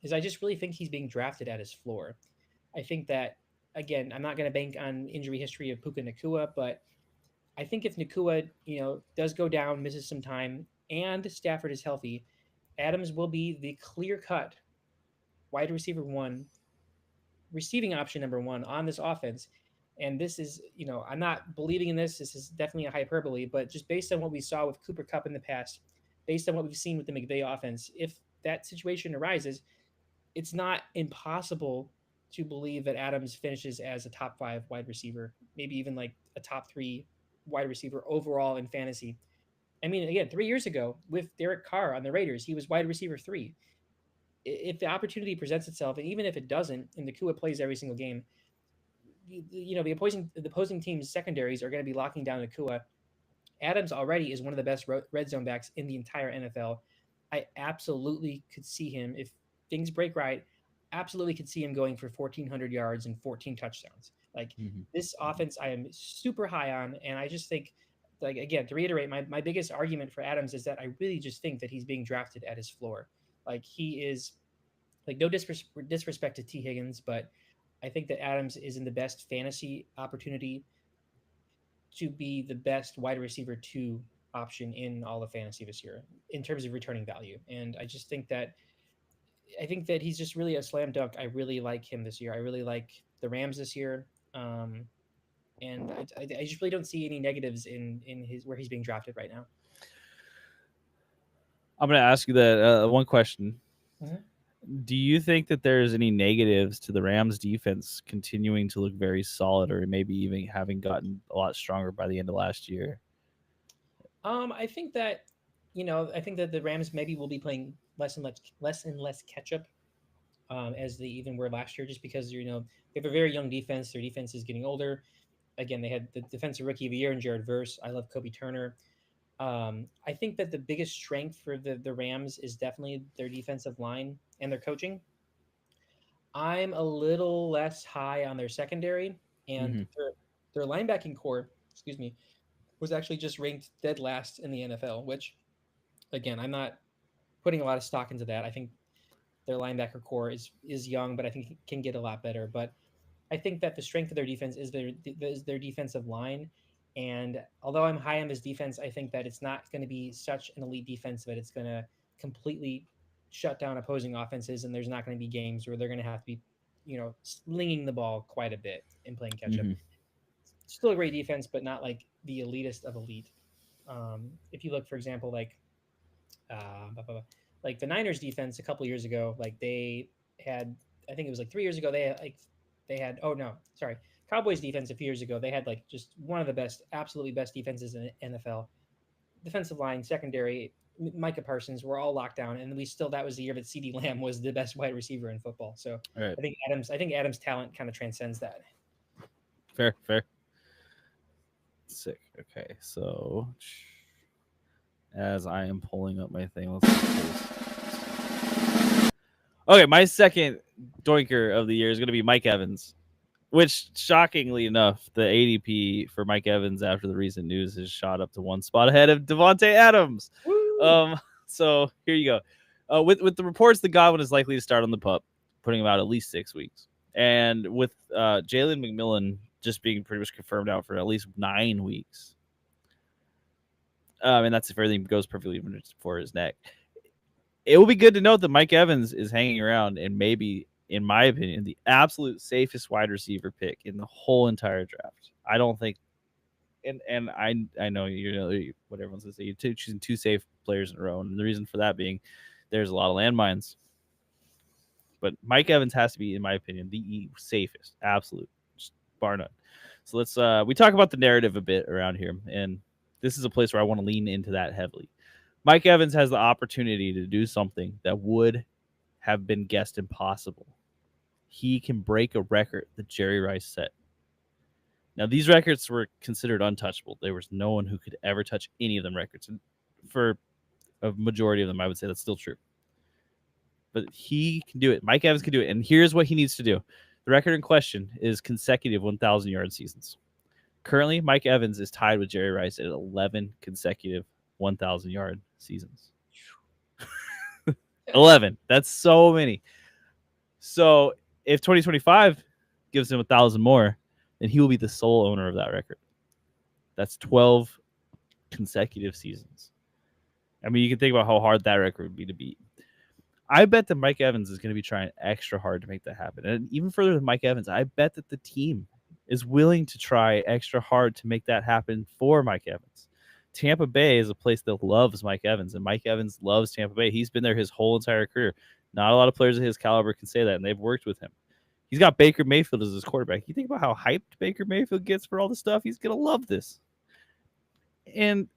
is I just really think he's being drafted at his floor. I think that again, I'm not going to bank on injury history of Puka Nakua, but I think if Nakua, does go down, misses some time, and Stafford is healthy, Adams will be the clear cut wide receiver one, receiving option number one on this offense. And this is, I'm not believing in this. This is definitely a hyperbole, but just based on what we saw with Cooper Cup in the past, based on what we've seen with the McVay offense, if that situation arises, it's not impossible to believe that Adams finishes as a top five wide receiver, maybe even like a top three wide receiver overall in fantasy. I mean, again, 3 years ago with Derek Carr on the Raiders, he was wide receiver three. If the opportunity presents itself, and even if it doesn't, and Nakua plays every single game, the opposing team's secondaries are going to be locking down Nakua. Adams already is one of the best red zone backs in the entire NFL. I absolutely could see him if things break right. Absolutely could see him going for 1,400 yards and 14 touchdowns. Like Mm-hmm. this offense, I am super high on, and I just think, like again, to reiterate, my biggest argument for Adams is that I really just think that he's being drafted at his floor. Like he is, like no disrespect to T Higgins, but I think that Adams is in the best fantasy opportunity to be the best wide receiver two option in all of fantasy this year in terms of returning value. And I think that he's just really a slam dunk. I really like him this year. I really like the Rams this year. And I just really don't see any negatives in his where he's being drafted right now. I'm going to ask you that one question. Mhm. Do you think that there's any negatives to the Rams defense continuing to look very solid, or maybe even having gotten a lot stronger by the end of last year? I think that I think that the Rams maybe will be playing less catch up as they even were last year, just because they have a very young defense. Their defense is getting older. Again, they had the defensive rookie of the year in Jared Verse. I love Kobe Turner. I think that the biggest strength for the Rams is definitely their defensive line and their coaching. I'm a little less high on their secondary and Mm-hmm. their linebacking core. Excuse me, was actually just ranked dead last in the NFL. Which, again, I'm not putting a lot of stock into that. I think their linebacker core is young, but I think it can get a lot better. But I think that the strength of their defense is their defensive line. And although I'm high on this defense, I think that it's not going to be such an elite defense that it's going to completely shut down opposing offenses. And there's not going to be games where they're going to have to be, slinging the ball quite a bit and playing catch up. Mm-hmm. Still a great defense, but not like the elitist of elite. If you look, for example, blah, blah, blah, like the Niners defense a couple years ago, like they had, I think it was like 3 years ago, they had, oh no, sorry, Cowboys defense a few years ago, they had like just one of the best, absolutely best defenses in the NFL. Defensive line, secondary, Micah Parsons were all locked down, and that was the year that CeeDee Lamb was the best wide receiver in football. So All right. I think Adams' talent kind of transcends that. Fair, fair. Sick. Okay, so as I am pulling up my thing, let's see this. Okay, my second doinker of the year is going to be Mike Evans, which shockingly enough, the ADP for Mike Evans after the recent news has shot up to one spot ahead of Devontae Adams. Woo! So here you go. With the reports that Godwin is likely to start on the pup, putting him out at least 6 weeks, and with Jalen McMillan just being pretty much confirmed out for at least 9 weeks, and that's if everything goes perfectly for his neck. It will be good to note that Mike Evans is hanging around and maybe in my opinion, the absolute safest wide receiver pick in the whole entire draft. I don't think, and I know what everyone's gonna say. You're choosing two safe players in a row, and the reason for that being there's a lot of landmines. But Mike Evans has to be, in my opinion, the safest, absolute, bar none. So let's we talk about the narrative a bit around here, and this is a place where I want to lean into that heavily. Mike Evans has the opportunity to do something that would have been guessed impossible. He can break a record that Jerry Rice set. Now, these records were considered untouchable. There was no one who could ever touch any of them records. And for a majority of them, I would say that's still true. But he can do it. Mike Evans can do it. And here's what he needs to do. The record in question is consecutive 1,000-yard seasons. Currently, Mike Evans is tied with Jerry Rice at 11 consecutive 1,000-yard seasons. 11. That's so many. So if 2025 gives him 1,000 more, then he will be the sole owner of that record. That's 12 consecutive seasons. I mean, you can think about how hard that record would be to beat. I bet that Mike Evans is going to be trying extra hard to make that happen. And even further than Mike Evans, I bet that the team is willing to try extra hard to make that happen for Mike Evans. Tampa Bay is a place that loves Mike Evans, and Mike Evans loves Tampa Bay. He's been there his whole entire career. Not a lot of players of his caliber can say that, and they've worked with him. He's got Baker Mayfield as his quarterback. You think about how hyped Baker Mayfield gets for all this stuff. He's going to love this. And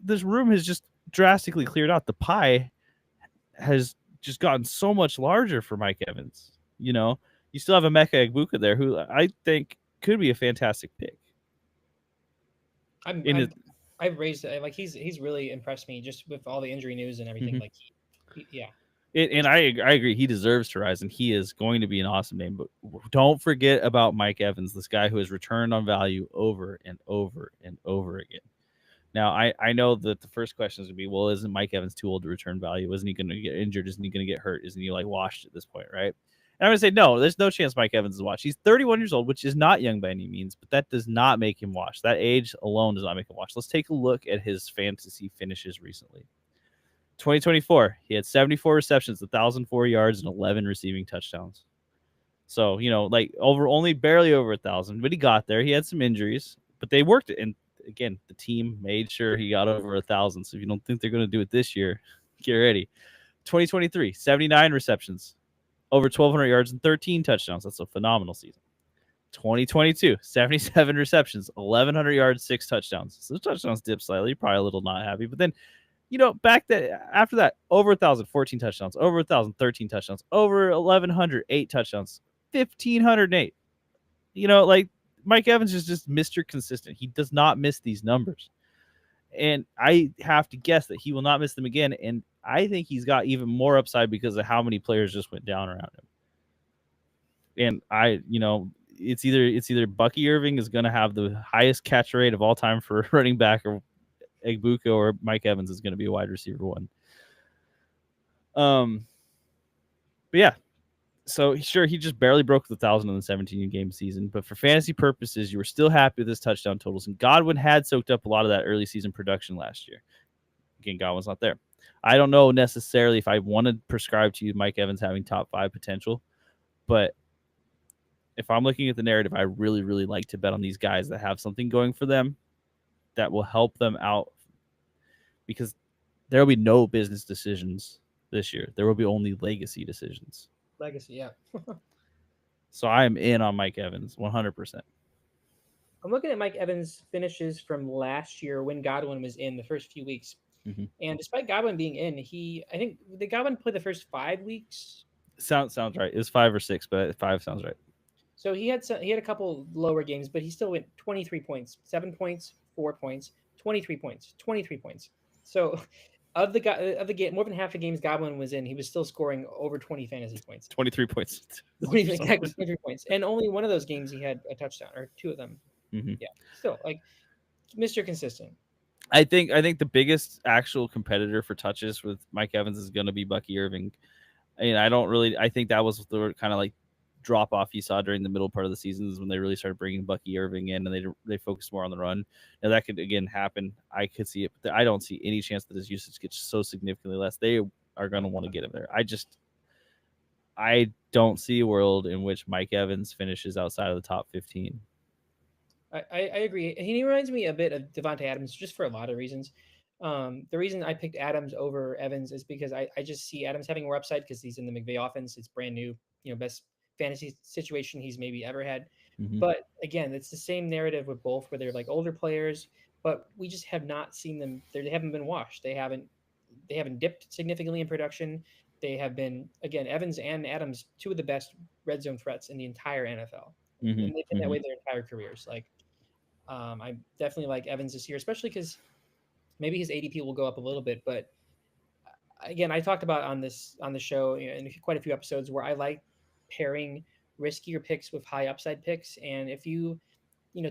this room has just drastically cleared out. The pie has just gotten so much larger for Mike Evans. You know, you still have a Emeka Egbuka there, who I think could be a fantastic pick. I've raised it. Like he's really impressed me just with all the injury news and everything. Mm-hmm. Like, yeah. And I agree. He deserves to rise, and he is going to be an awesome name. But don't forget about Mike Evans, this guy who has returned on value over and over and over again. Now, I know that the first question is going to be, well, isn't Mike Evans too old to return value? Isn't he going to get injured? Isn't he going to get hurt? Isn't he like washed at this point, right? And I'm going to say, no, there's no chance Mike Evans is washed. He's 31 years old, which is not young by any means, but that does not make him washed. That age alone does not make him washed. Let's take a look at his fantasy finishes recently. 2024, he had 74 receptions, 1,004 yards, and 11 receiving touchdowns. So, you know, like only barely over 1,000, but he got there. He had some injuries, but they worked it. And again, the team made sure he got over 1,000. So if you don't think they're going to do it this year, get ready. 2023, 79 receptions, over 1,200 yards and 13 touchdowns. That's a phenomenal season. 2022, 77 receptions, 1,100 yards, 6 touchdowns. So the touchdowns dipped slightly, probably a little not happy. But then, you know, after that, over 1,000, 14 touchdowns, over 1,000, 13 touchdowns, over 1,100, 8 touchdowns, 1,508. You know, like Mike Evans is just Mr. Consistent. He does not miss these numbers. And I have to guess that he will not miss them again. And I think he's got even more upside because of how many players just went down around him. And it's either Bucky Irving is going to have the highest catch rate of all time for running back, or Egbuka, or Mike Evans is going to be a wide receiver one. But yeah, so sure, he just barely broke the 1,000 in the 17-game season. But for fantasy purposes, you were still happy with his touchdown totals. And Godwin had soaked up a lot of that early season production last year. Again, Godwin's not there. I don't know necessarily if I want to prescribe to you Mike Evans having top 5 potential, but if I'm looking at the narrative, I really, really like to bet on these guys that have something going for them that will help them out, because there will be no business decisions this year. There will be only legacy decisions. Legacy, yeah. So I am in on Mike Evans 100%. I'm looking at Mike Evans' finishes from last year when Godwin was in the first few weeks. Mm-hmm. And despite Godwin being in, I think the Godwin played the first 5 weeks. Sounds right. It was 5 or 6, but 5 sounds right. So he had a couple lower games, but he still went 23 points, 7 points, 4 points, 23 points, 23 points. So of the game, more than half the games Godwin was in, he was still scoring over 20 fantasy points. 23 points. Exactly, 23 points. And only one of those games he had a touchdown, or 2 of them. Mm-hmm. Yeah, still like Mr. Consistent. I think the biggest actual competitor for touches with Mike Evans is going to be Bucky Irving. And I think that was the kind of like drop off you saw during the middle part of the season, is when they really started bringing Bucky Irving in, and they focused more on the run. Now that could again happen. I could see it, but I don't see any chance that his usage gets so significantly less. They are going to want to get him there. I don't see a world in which Mike Evans finishes outside of the top 15. I agree. He reminds me a bit of Devontae Adams, just for a lot of reasons. The reason I picked Adams over Evans is because I just see Adams having more upside because he's in the McVay offense. It's brand new, best fantasy situation he's maybe ever had. Mm-hmm. But again, it's the same narrative with both, where they're like older players, but we just have not seen them. They haven't been washed. They haven't dipped significantly in production. They have been, again, Evans and Adams, two of the best red zone threats in the entire NFL, Mm-hmm. and they've been that Mm-hmm. way their entire careers. Like I definitely like Evans this year, especially because maybe his ADP will go up a little bit. But again, I talked about on the show in quite a few episodes where I like pairing riskier picks with high upside picks. And if you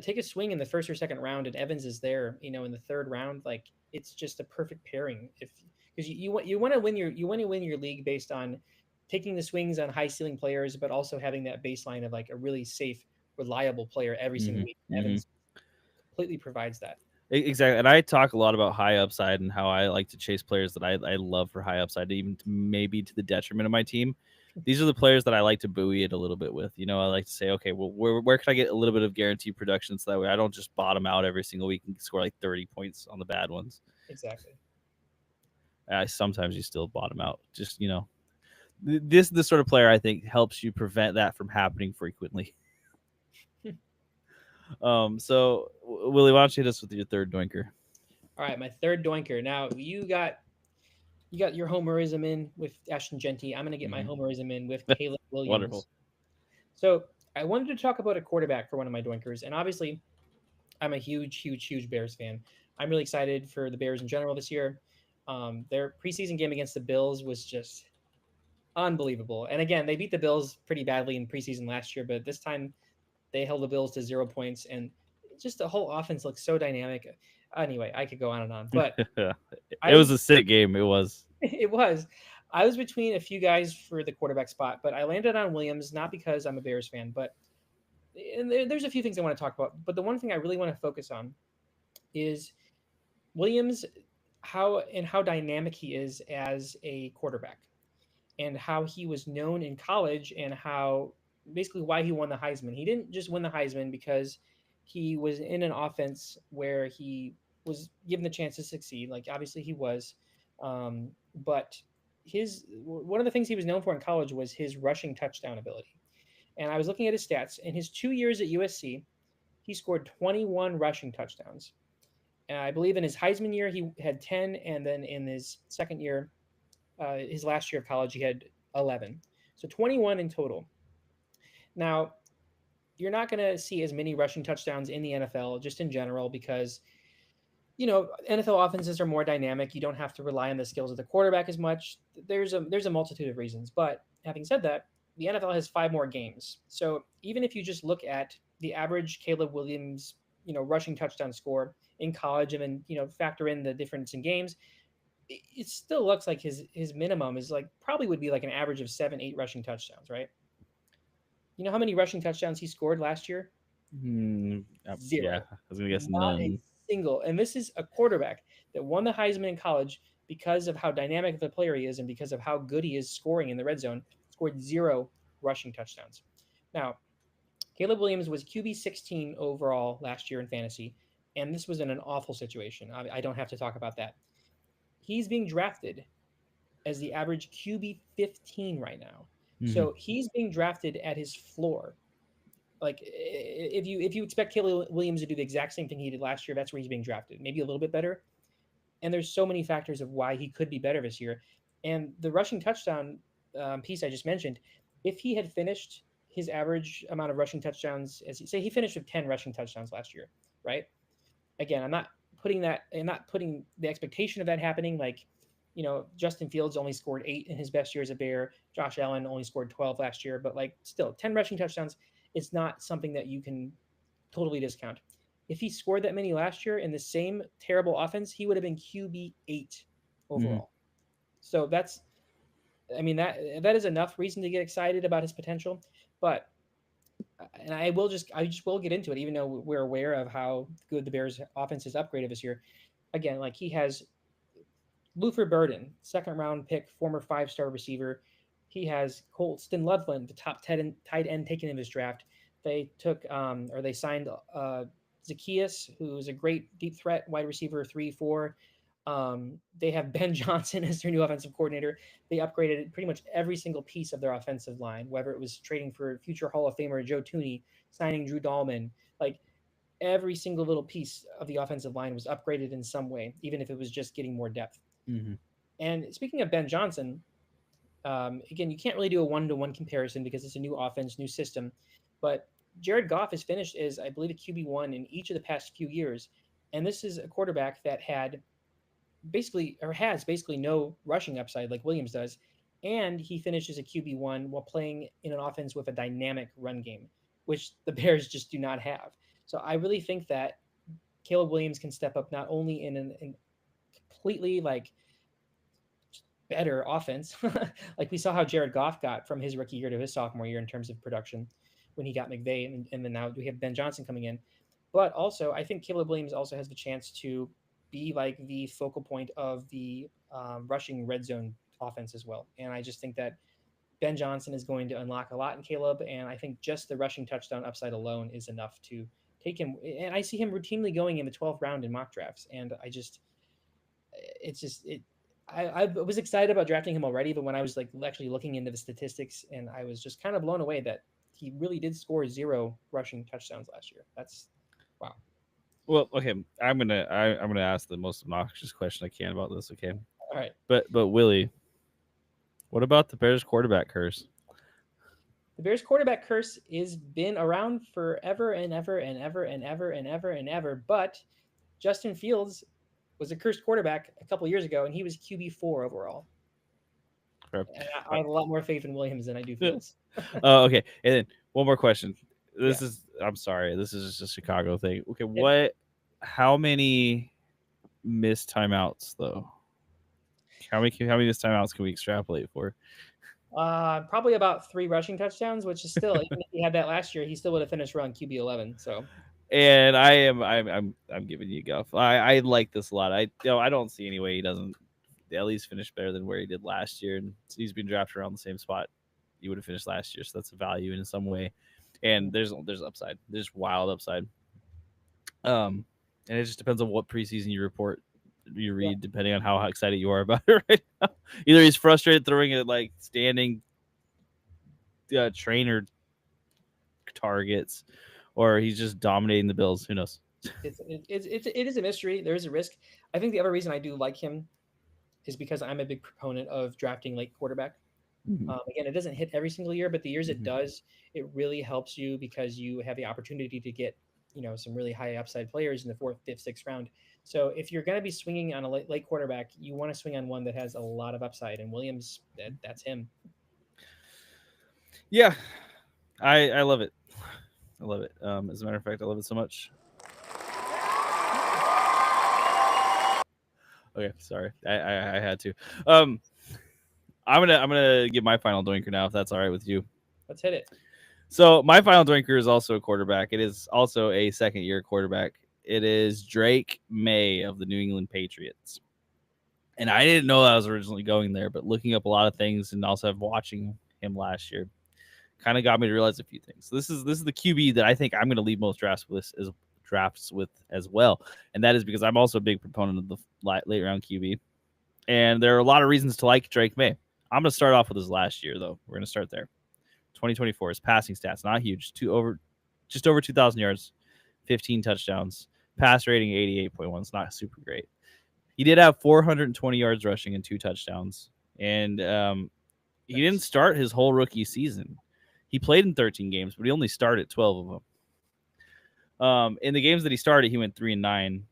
take a swing in the first or second round and Evans is there, in the third round, like it's just a perfect pairing. If because you want to win your league based on taking the swings on high ceiling players, but also having that baseline of like a really safe, reliable player every single week. Mm-hmm. Mm-hmm. Evans completely provides that. Exactly. And I talk a lot about high upside and how I like to chase players that I love for high upside, even maybe to the detriment of my team. These are the players that I like to buoy it a little bit with. I like to say, okay, well, where can I get a little bit of guaranteed production so that way I don't just bottom out every single week and score like 30 points on the bad ones. Exactly. Sometimes you still bottom out. Just, this is the sort of player I think helps you prevent that from happening frequently. So Willie, why don't you hit us with your third doinker? All right, my third doinker. Now you got your homerism in with Ashton Genty. I'm gonna get my Mm-hmm. homerism in with Caleb Wonderful. Williams. So I wanted to talk about a quarterback for one of my doinkers, and obviously I'm a huge, huge, huge Bears fan. I'm really excited for the Bears in general this year. Their preseason game against the Bills was just unbelievable. And again, they beat the Bills pretty badly in preseason last year, but this time they held the Bills to 0 points, and just the whole offense looks so dynamic. Anyway, I could go on and on, but I It was was a sick game. It was. it was. I was between a few guys for the quarterback spot, but I landed on Williams, not because I'm a Bears fan, but and there's a few things I want to talk about. But the one thing I really want to focus on is Williams, how dynamic he is as a quarterback, and how he was known in college, and how basically why he won the Heisman. He didn't just win the Heisman because he was in an offense where he was given the chance to succeed. Like obviously he was, but his one of the things he was known for in college was his rushing touchdown ability. And I was looking at his stats. In his 2 years at USC, he scored 21 rushing touchdowns. And I believe in his Heisman year he had 10, and then in his second year, his last year of college, he had 11. So 21 in total. Now, you're not going to see as many rushing touchdowns in the NFL just in general because NFL offenses are more dynamic. You don't have to rely on the skills of the quarterback as much. There's a multitude of reasons. But having said that, the NFL has 5 more games. So even if you just look at the average Caleb Williams, rushing touchdown score in college, and then factor in the difference in games, it still looks like his minimum is like probably would be like an average of 7, 8 rushing touchdowns, right? You know how many rushing touchdowns he scored last year? Yeah, Zero. I was gonna guess Not a none. single. And this is a quarterback that won the Heisman in college because of how dynamic of a player he is and because of how good he is scoring in the red zone. Scored 0 rushing touchdowns. Now, Caleb Williams was QB 16 overall last year in fantasy, and this was in an awful situation. I don't have to talk about that. He's being drafted as the average QB 15 right now. Mm-hmm. So he's being drafted at his floor. Like if you expect Caleb Williams to do the exact same thing he did last year, that's where he's being drafted. Maybe a little bit better. And there's so many factors of why he could be better this year. And the rushing touchdown piece I just mentioned, if he had finished his average amount of rushing touchdowns, as say he finished with 10 rushing touchdowns last year, right? Again, I'm not putting the expectation of that happening. Like, Justin Fields only scored 8 in his best year as a Bear. Josh Allen only scored 12 last year, but like still 10 rushing touchdowns. It's not something that you can totally discount. If he scored that many last year in the same terrible offense, he would have been QB 8 Mm-hmm. overall. So that is enough reason to get excited about his potential. But and I just will get into it, even though we're aware of how good the Bears offense is upgraded this year. Again, like he has Luther Burden, second round pick, former 5-star receiver, He has Colston Loveland, the top tight end taken in this draft. They took or they signed Zacchaeus, who's a great deep threat wide receiver, 3-4. They have Ben Johnson as their new offensive coordinator. They upgraded pretty much every single piece of their offensive line, whether it was trading for future Hall of Famer Joe Tooney, signing Drew Dahlman. Like every single little piece of the offensive line was upgraded in some way, even if it was just getting more depth. Mm-hmm. And speaking of Ben Johnson, again, you can't really do a one-to-one comparison because it's a new offense, new system. But Jared Goff has finished as, I believe, a QB1 in each of the past few years. And this is a quarterback that has basically no rushing upside like Williams does. And he finishes a QB1 while playing in an offense with a dynamic run game, which the Bears just do not have. So I really think that Caleb Williams can step up not only in an completely like better offense, like we saw how Jared Goff got from his rookie year to his sophomore year in terms of production when he got McVay, and then now we have Ben Johnson coming in. But also, I think Caleb Williams also has the chance to be like the focal point of the rushing red zone offense as well. And I just think that Ben Johnson is going to unlock a lot in Caleb, and I think just the rushing touchdown upside alone is enough to take him. And I see him routinely going in the 12th round in mock drafts, and it's just it. I was excited about drafting him already, but when I was like actually looking into the statistics, and I was just kind of blown away that he really did score 0 rushing touchdowns last year. That's wow. Well, okay, I'm gonna ask the most obnoxious question I can about this. Okay, All right. but Willie, what about the Bears quarterback curse? The Bears quarterback curse is been around forever and ever and ever and ever and ever and ever. But Justin Fields was a cursed quarterback a couple years ago, and he was QB4 overall. And I have a lot more faith in Williams than I do Fields. Okay, and then one more question. Yeah. I'm sorry, this is just a Chicago thing. Okay, how many missed timeouts though? How many missed timeouts can we extrapolate for? Probably about 3 rushing touchdowns, which is still, even if he had that last year, he still would have finished around QB11. So, And I'm giving you guff. I like this a lot. I don't see any way he doesn't at least finish better than where he did last year. And he's been drafted around the same spot he would have finished last year. So that's a value in some way. And there's upside. There's wild upside. And it just depends on what preseason you read, depending on how excited you are about it right now. Either he's frustrated throwing it like standing trainer targets, or he's just dominating the Bills. Who knows? it is a mystery. There is a risk. I think the other reason I do like him is because I'm a big proponent of drafting late quarterback. Mm-hmm. Again, it doesn't hit every single year, but the years it Mhm. does, it really helps you because you have the opportunity to get some really high upside players in the 4th, 5th, 6th round. So if you're going to be swinging on a late quarterback, you want to swing on one that has a lot of upside, and Williams, that's him. Yeah, I love it. I love it. As a matter of fact, I love it so much. Okay, sorry, I had to. I'm gonna give my final doinker now, if that's all right with you. Let's hit it. So my final doinker is also a quarterback. It is also a second-year quarterback. It is Drake May of the New England Patriots. And I didn't know I was originally going there, but looking up a lot of things and also watching him last year kind of got me to realize a few things. So this is the QB that I think I'm going to lead most drafts with as well, and that is because I'm also a big proponent of the late round QB, and there are a lot of reasons to like Drake May. I'm going to start off with his last year, though. We're going to start there. 2024, his passing stats, not huge, just over 2,000 yards, 15 touchdowns, pass rating 88.1. It's not super great. He did have 420 yards rushing and 2 touchdowns, and he didn't start his whole rookie season. He played in 13 games, but he only started 12 of them. In the games that he started, he went 3-9,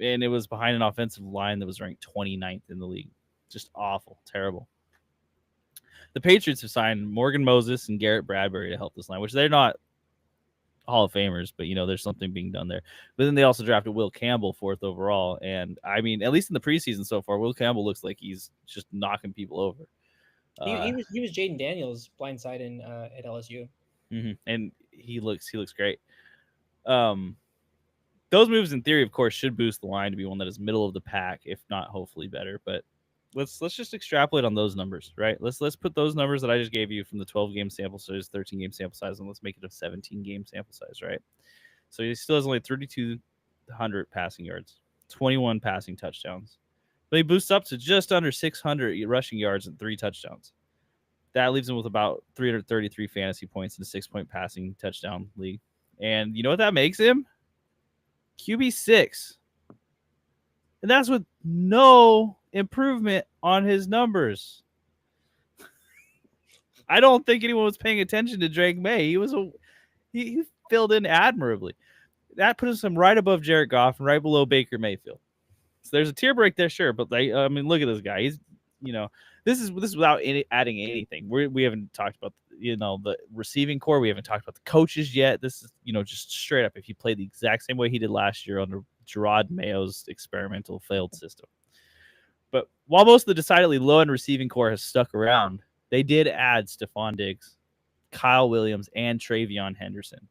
and it was behind an offensive line that was ranked 29th in the league. Just awful, terrible. The Patriots have signed Morgan Moses and Garrett Bradbury to help this line, which they're not Hall of Famers, but there's something being done there. But then they also drafted Will Campbell 4th overall, and I mean, at least in the preseason so far, Will Campbell looks like he's just knocking people over. He was Jaden Daniels blindside at LSU, and he looks great. Those moves, in theory, of course, should boost the line to be one that is middle of the pack, if not hopefully better. But let's just extrapolate on those numbers, right? Let's put those numbers that I just gave you from the 12 game sample size, 13 game sample size, and let's make it a 17 game sample size, right? So he still has only 3,200 passing yards, 21 passing touchdowns. But he boosts up to just under 600 rushing yards and 3 touchdowns. That leaves him with about 333 fantasy points in a 6 point passing touchdown league. And you know what that makes him? QB6. And that's with no improvement on his numbers. I don't think anyone was paying attention to Drake May. He filled in admirably. That puts him right above Jared Goff and right below Baker Mayfield. So there's a tier break there, sure, but I mean, look at this guy. He's, this is without adding anything. We haven't talked about the receiving core. We haven't talked about the coaches yet. This is just straight up. If he played the exact same way he did last year under Gerard Mayo's experimental failed system. But while most of the decidedly low-end receiving core has stuck around, they did add Stephon Diggs, Kyle Williams, and Travion Henderson.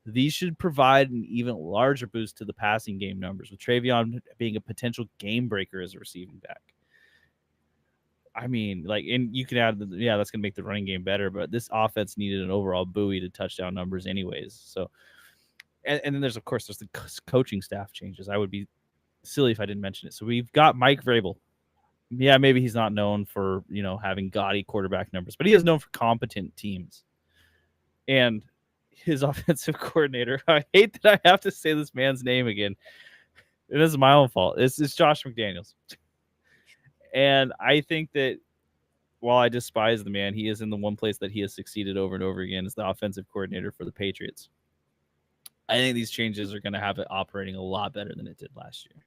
These should provide an even larger boost to the passing game numbers, with Travion being a potential game breaker as a receiving back. I mean, and you can add, that's going to make the running game better, but this offense needed an overall buoy to touchdown numbers anyways. So, and then there's the coaching staff changes. I would be silly if I didn't mention it. So we've got Mike Vrabel. Yeah, maybe he's not known for, having gaudy quarterback numbers, but he is known for competent teams. And his offensive coordinator, I hate that I have to say this man's name again. It is my own fault. It's Josh McDaniels. And I think that while I despise the man, he is in the one place that he has succeeded over and over again as the offensive coordinator for the Patriots. I think these changes are going to have it operating a lot better than it did last year.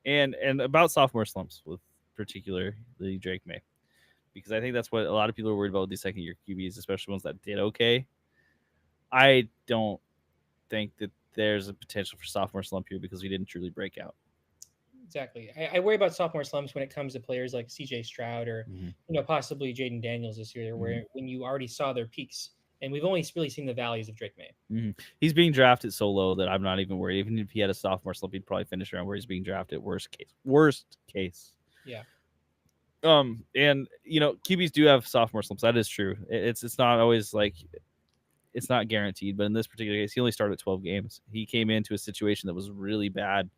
And about sophomore slumps, with particularly Drake May, because I think that's what a lot of people are worried about with these second-year QBs, especially ones that did okay. I don't think that there's a potential for sophomore slump here because we didn't truly break out. Exactly. I worry about sophomore slumps when it comes to players like CJ Stroud or possibly Jaden Daniels this year, where when you already saw their peaks, and we've only really seen the valleys of Drake May. He's being drafted so low that I'm not even worried. Even if he had a sophomore slump, he'd probably finish around where he's being drafted. Worst case. Yeah. And QBs do have sophomore slumps. That is true. It's not always it's not guaranteed, but in this particular case, he only started 12 games. He came into a situation that was really bad.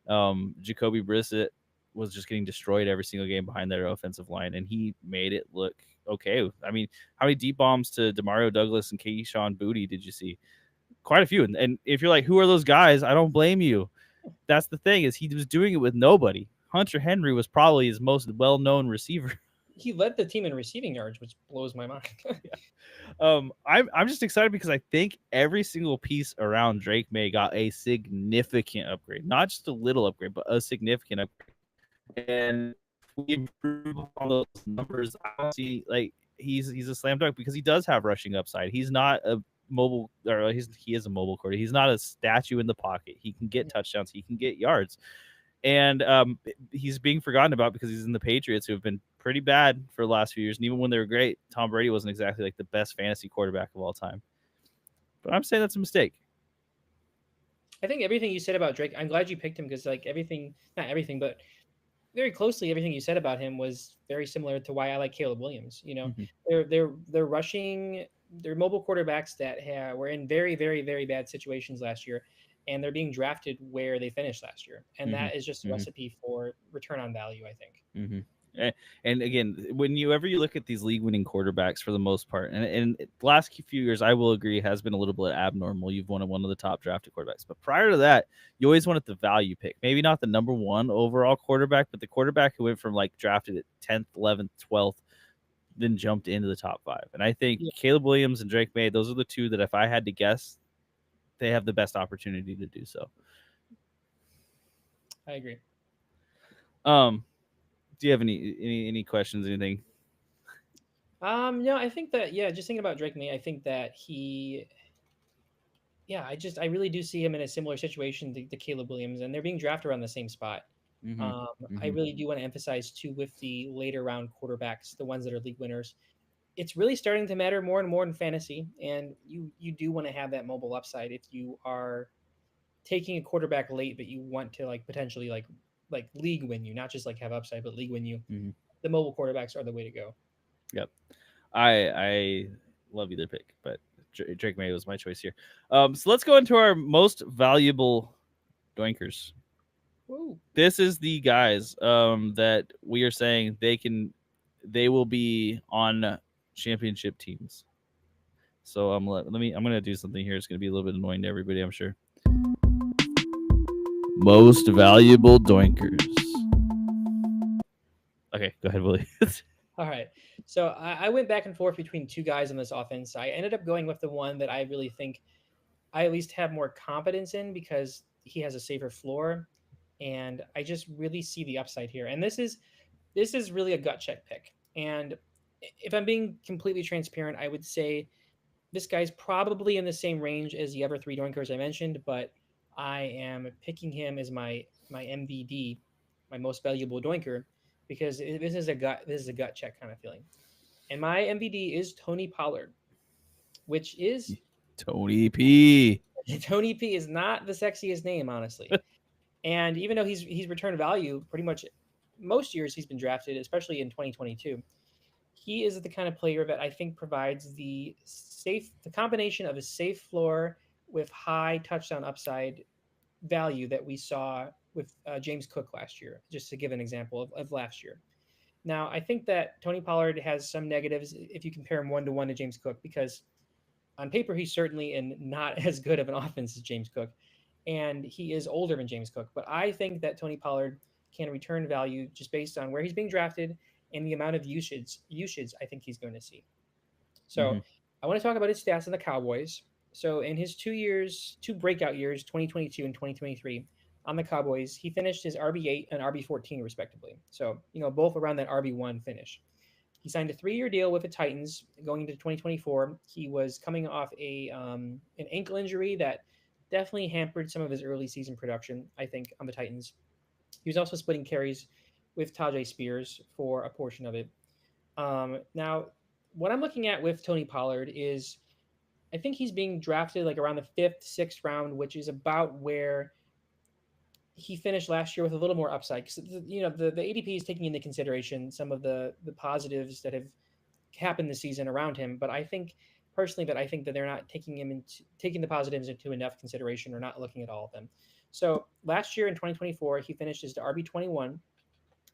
Jacoby Brissett was just getting destroyed every single game behind their offensive line, and he made it look okay. I mean, how many deep bombs to Demario Douglas and Keyshawn Boutte did you see? Quite a few. And if you're like, who are those guys? I don't blame you. That's the thing, is he was doing it with nobody. Hunter Henry was probably his most well-known receiver. He led the team in receiving yards, which blows my mind. I'm just excited because I think every single piece around Drake May got a significant upgrade, not just a little upgrade, but a significant upgrade. And we improve on those numbers. I don't see he's a slam dunk because he does have rushing upside. He's not a mobile, or he is a mobile quarterback. He's not a statue in the pocket. He can get touchdowns. He can get yards. And he's being forgotten about because he's in the Patriots, who have been pretty bad for the last few years. And even when they were great, Tom Brady wasn't exactly the best fantasy quarterback of all time. But I'm saying that's a mistake. I think everything you said about Drake, I'm glad you picked him because not everything, but very closely everything you said about him was very similar to why I like Caleb Williams. They're rushing, they're mobile quarterbacks that were in very, very, very bad situations last year, and they're being drafted where they finished last year. And that is just a recipe for return on value, I think. And again, whenever you look at these league-winning quarterbacks, for the most part, and the last few years, I will agree, has been a little bit abnormal. You've wanted one of the top drafted quarterbacks, but prior to that, you always wanted the value pick. Maybe not the number one overall quarterback, but the quarterback who went from drafted at 10th, 11th, 12th, then jumped into the top 5. And I think Caleb Williams and Drake May, those are the two that, if I had to guess, they have the best opportunity to do so. I agree. Do you have any questions, anything? No, I think that, just thinking about Drake May, I think that I really do see him in a similar situation to Caleb Williams, and they're being drafted around the same spot. I really do want to emphasize too, with the later round quarterbacks, the ones that are league winners, it's really starting to matter more and more in fantasy, and you do want to have that mobile upside if you are taking a quarterback late that you want to like potentially like league win you, not just like have upside, but league win you. Mm-hmm. The mobile quarterbacks are the way to go. Yep. I love either pick, but Drake May was my choice here. So let's go into our most valuable doinkers. Woo. This is the guys that we are saying they will be on championship teams. So I'm gonna do something here. It's gonna be a little bit annoying to everybody, I'm sure. Most valuable doinkers. Okay, go ahead, Willie. All right. So I went back and forth between two guys on this offense. I ended up going with the one that I really think I at least have more confidence in because he has a safer floor, and I just really see the upside here. And this is really a gut check pick. And if I'm being completely transparent, I would say this guy's probably in the same range as the other three Doinkers I mentioned, but I am picking him as my MVD, my most valuable Doinker, because this is a gut check kind of feeling. And my MVD is Tony Pollard, which is Tony P. Tony P is not the sexiest name, honestly. And even though he's returned value pretty much most years he's been drafted, especially in 2022, he is the kind of player that I think provides the combination of a safe floor with high touchdown upside value that we saw with James Cook last year, just to give an example of last year. Now, I think that Tony Pollard has some negatives if you compare him 1-to-1 to James Cook, because on paper, he's certainly in not as good of an offense as James Cook, and he is older than James Cook. But I think that Tony Pollard can return value just based on where he's being drafted and the amount of usage I think he's going to see. So Mm-hmm. I want to talk about his stats on the Cowboys. So in his 2 years, two breakout years, 2022 and 2023, on the Cowboys, he finished his RB8 and RB14 respectively. So both around that RB1 finish. He signed a 3-year deal with the Titans going into 2024. He was coming off an ankle injury that definitely hampered some of his early season production, I think, on the Titans. He was also splitting carries with Tajay Spears for a portion of it. Now, what I'm looking at with Tony Pollard is I think he's being drafted like around the fifth, sixth round, which is about where he finished last year with a little more upside. Because the ADP is taking into consideration some of the positives that have happened this season around him. But I think personally that I think that they're not taking the positives into enough consideration or not looking at all of them. So last year in 2024, he finished as the RB21,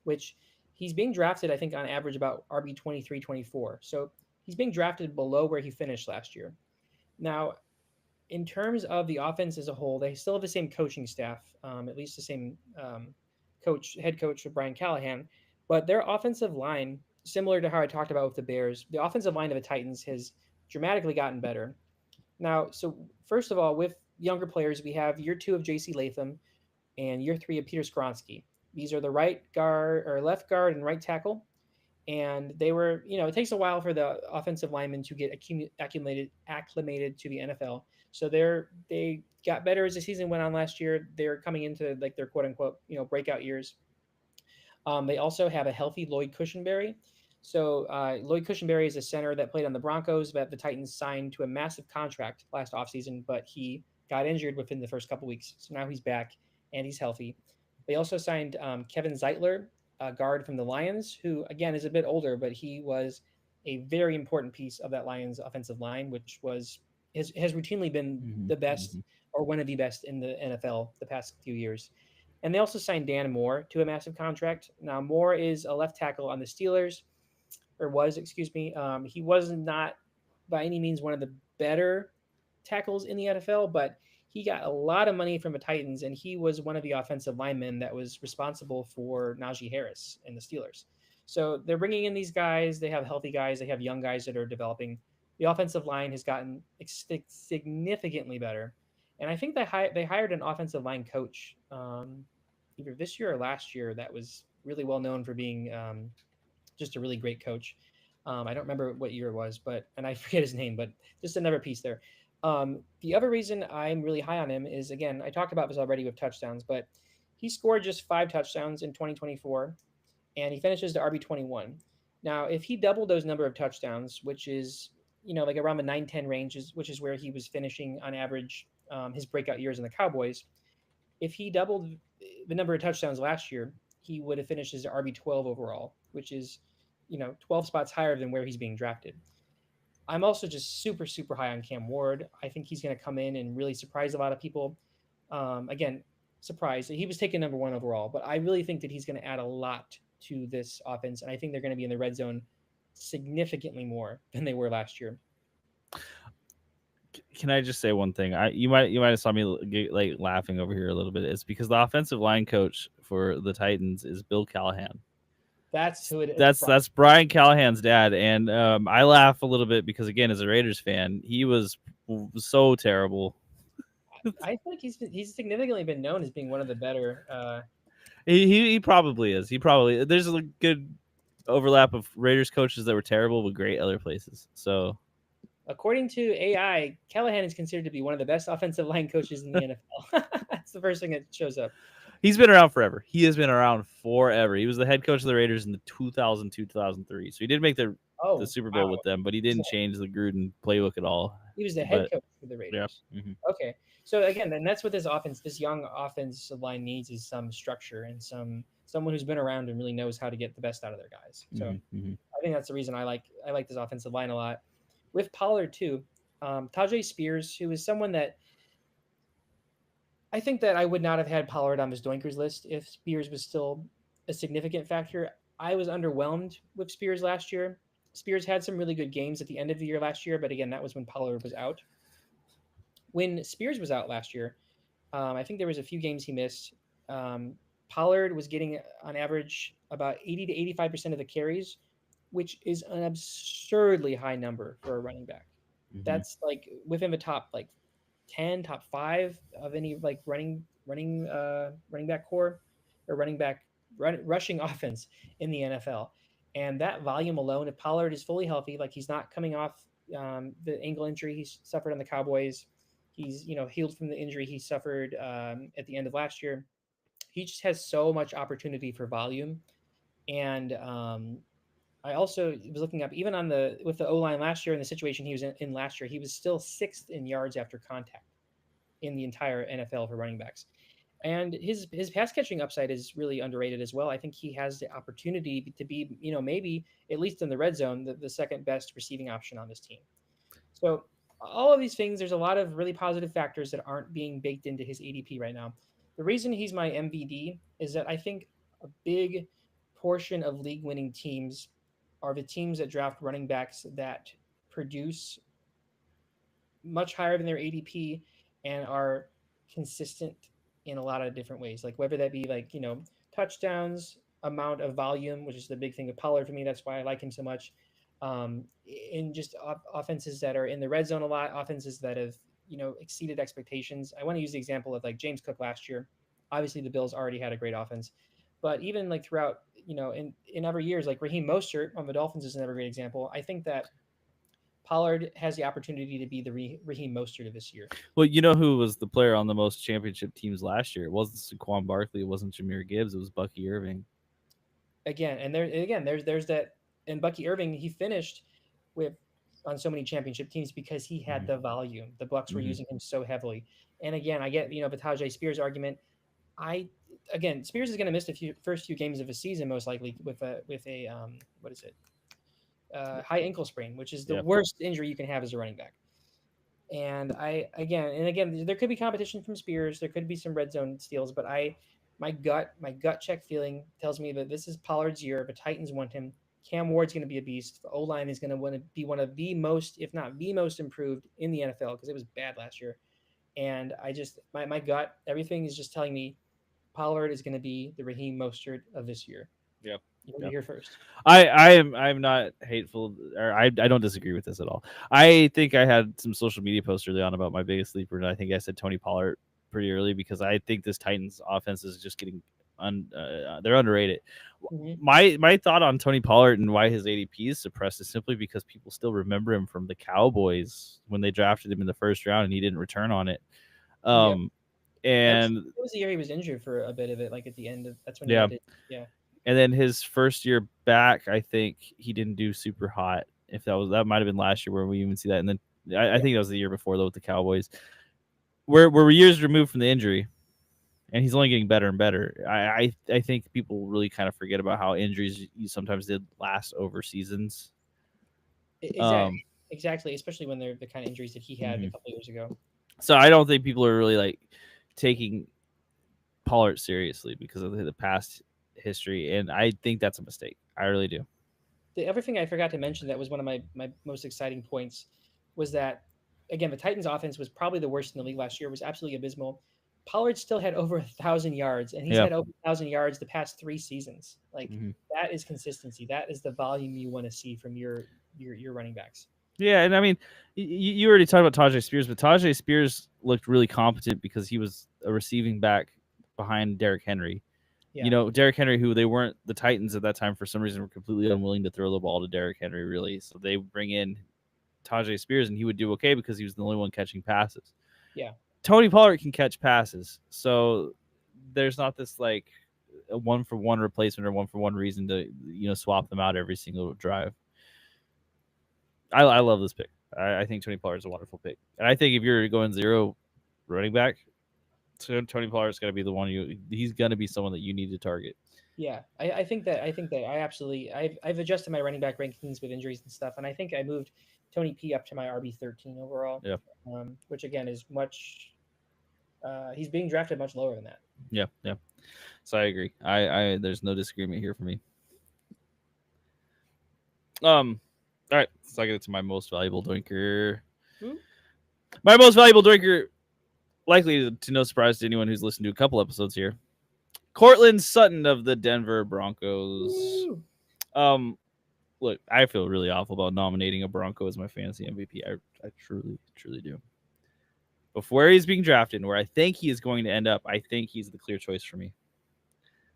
which he's being drafted, I think, on average about RB 23, 24. So he's being drafted below where he finished last year. Now, in terms of the offense as a whole, they still have the same coaching staff, at least the same head coach with Brian Callahan, but their offensive line, similar to how I talked about with the Bears, the offensive line of the Titans has dramatically gotten better. Now, so first of all, with younger players, we have year 2 of J.C. Latham and year 3 of Peter Skronsky. These are the right guard or left guard and right tackle. And they were, it takes a while for the offensive linemen to get acclimated to the NFL. So they got better as the season went on last year. They're coming into like their quote unquote, breakout years. They also have a healthy Lloyd Cushenberry. So Lloyd Cushenberry is a center that played on the Broncos that the Titans signed to a massive contract last offseason, but he got injured within the first couple weeks. So now he's back and he's healthy. They also signed Kevin Zeitler, a guard from the Lions, who again is a bit older, but he was a very important piece of that Lions offensive line, which has routinely been Mm-hmm. the best Mm-hmm. or one of the best in the NFL the past few years. And they also signed Dan Moore to a massive contract. Now Moore is a left tackle on the Steelers, or was, excuse me. He was not by any means one of the better tackles in the NFL, but he got a lot of money from the Titans, and he was one of the offensive linemen that was responsible for Najee Harris and the Steelers. So they're bringing in these guys. They have healthy guys. They have young guys that are developing. The offensive line has gotten significantly better, and I think they hired an offensive line coach either this year or last year that was really well known for being just a really great coach. I don't remember what year it was, and I forget his name, but just another piece there. The other reason I'm really high on him is, again, I talked about this already with touchdowns, but he scored just 5 touchdowns in 2024, and he finishes the RB21. Now, if he doubled those number of touchdowns, which is, like around the 9-10 ranges, which is where he was finishing on average his breakout years in the Cowboys. If he doubled the number of touchdowns last year, he would have finished as RB12 overall, which is 12 spots higher than where he's being drafted. I'm also just super, super high on Cam Ward. I think he's going to come in and really surprise a lot of people. Again, surprise. He was taken number one overall, but I really think that he's going to add a lot to this offense. And I think they're going to be in the red zone significantly more than they were last year. Can I just say one thing? You might have saw me like laughing over here a little bit. It's because the offensive line coach for the Titans is Bill Callahan. That's who it is. That's Brian Callahan's dad, and I laugh a little bit because again, as a Raiders fan, he was so terrible. I think he's significantly been known as being one of the better. He probably is. He probably there's a good overlap of Raiders coaches that were terrible but great other places. So, according to AI, Callahan is considered to be one of the best offensive line coaches in the NFL. That's the first thing that shows up. He's been around forever. He has been around forever. He was the head coach of the Raiders in the 2002-2003. So he did make the Super Bowl with them, but he didn't change the Gruden playbook at all. He was the head coach for the Raiders. Yeah. Mm-hmm. Okay. So again, then that's what this offense, this young offensive line needs is some structure and someone who's been around and really knows how to get the best out of their guys. So I think that's the reason I like this offensive line a lot. With Pollard too, Tajay Spears, who is someone that I think that I would not have had Pollard on this Doinkers list if Spears was still a significant factor. I was underwhelmed with Spears last year. Spears had some really good games at the end of the year last year, but again, that was when Pollard was out. When Spears was out last year, I think there was a few games he missed. Pollard was getting on average about 80 to 85% of the carries, which is an absurdly high number for a running back. Mm-hmm. That's like within the top 10, top 5 of any like running back core or rushing offense in the NFL. And that volume alone, if Pollard is fully healthy, like he's not coming off the ankle injury he suffered on the Cowboys, he's healed from the injury he suffered at the end of last year. He just has so much opportunity for volume. And I also was looking up even with the O-line last year in the situation he was in last year, he was still 6th in yards after contact in the entire NFL for running backs. And his pass catching upside is really underrated as well. I think he has the opportunity to be, maybe at least in the red zone, the second best receiving option on this team. So all of these things, there's a lot of really positive factors that aren't being baked into his ADP right now. The reason he's my MVD is that I think a big portion of league-winning teams are the teams that draft running backs that produce much higher than their ADP and are consistent in a lot of different ways, like whether that be touchdowns, amount of volume, which is the big thing with Pollard for me. That's why I like him so much. In just offenses that are in the red zone a lot, offenses that have exceeded expectations. I want to use the example of like James Cook last year. Obviously, the Bills already had a great offense, but even like throughout in other years, like Raheem Mostert on the Dolphins is another great example. I think that Pollard has the opportunity to be the Raheem Mostert of this year. Well, you know who was the player on the most championship teams last year? It wasn't Saquon Barkley. It wasn't Jahmyr Gibbs. It was Bucky Irving. There's that. And Bucky Irving, he finished on so many championship teams because he had the volume. The Bucs were using him so heavily. And again, I get the Tajay Spears argument. Spears is going to miss the first few games of a season most likely with a high ankle sprain, which is the worst injury you can have as a running back. And again, there could be competition from Spears. There could be some red zone steals, but my gut check feeling tells me that this is Pollard's year. The Titans want him. Cam Ward's going to be a beast. The O-line is going to want to be one of the most, if not the most improved in the NFL because it was bad last year. And I just, my gut, everything is just telling me Pollard is going to be the Raheem Mostert of this year. Yep. You're here first. I'm not hateful, or I don't disagree with this at all. I think I had some social media posts early on about my biggest sleeper, and I think I said Tony Pollard pretty early because I think this Titans offense is just getting they're underrated. Mm-hmm. My thought on Tony Pollard and why his ADP is suppressed is simply because people still remember him from the Cowboys when they drafted him in the first round and he didn't return on it. And it was the year he was injured for a bit of it, like at the end of that's when he did. Yeah. And then his first year back, I think he didn't do super hot. If that might have been last year where we even see that. And then I think that was the year before though with the Cowboys. we're years removed from the injury, and he's only getting better and better. I think people really kind of forget about how injuries you sometimes did last over seasons. Exactly, exactly. Especially when they're the kind of injuries that he had a Mhm. couple years ago. So I don't think people are really like taking Pollard seriously because of the past history, and I think that's a mistake. I really do. The other thing I forgot to mention that was one of my most exciting points was that again the Titans offense was probably the worst in the league last year. It was absolutely abysmal. Pollard still had over 1,000 yards, and he's Yeah. had over 1,000 yards the past 3 seasons. Like Mm-hmm. that is consistency. That is the volume you want to see from your running backs. Yeah, and I mean, you already talked about Tajay Spears, but Tajay Spears looked really competent because he was a receiving back behind Derrick Henry. Yeah, Derrick Henry, who they weren't the Titans at that time for some reason were completely unwilling to throw the ball to Derrick Henry, really. So they bring in Tajay Spears, and he would do okay because he was the only one catching passes. yeah. Tony Pollard can catch passes, so there's not this like a one for one replacement or one for one reason to swap them out every single drive. I love this pick. I think Tony Pollard is a wonderful pick, and I think if you're going zero running back, Tony Pollard's got to be the one he's going to be someone that you need to target. Yeah, I think that I absolutely I've adjusted my running back rankings with injuries and stuff, and I think I moved Tony P up to my RB 13 overall, Yeah, which again is much. He's being drafted much lower than that. yeah, yeah. So I agree. I there's no disagreement here for me. All right, so I get to my most valuable doinker. Hmm? My most valuable doinker, likely to no surprise to anyone who's listened to a couple episodes here, Cortland Sutton of the Denver Broncos. Woo! Look, I feel really awful about nominating a Bronco as my fantasy MVP. I truly, truly do. But for where he's being drafted and where I think he is going to end up, I think he's the clear choice for me.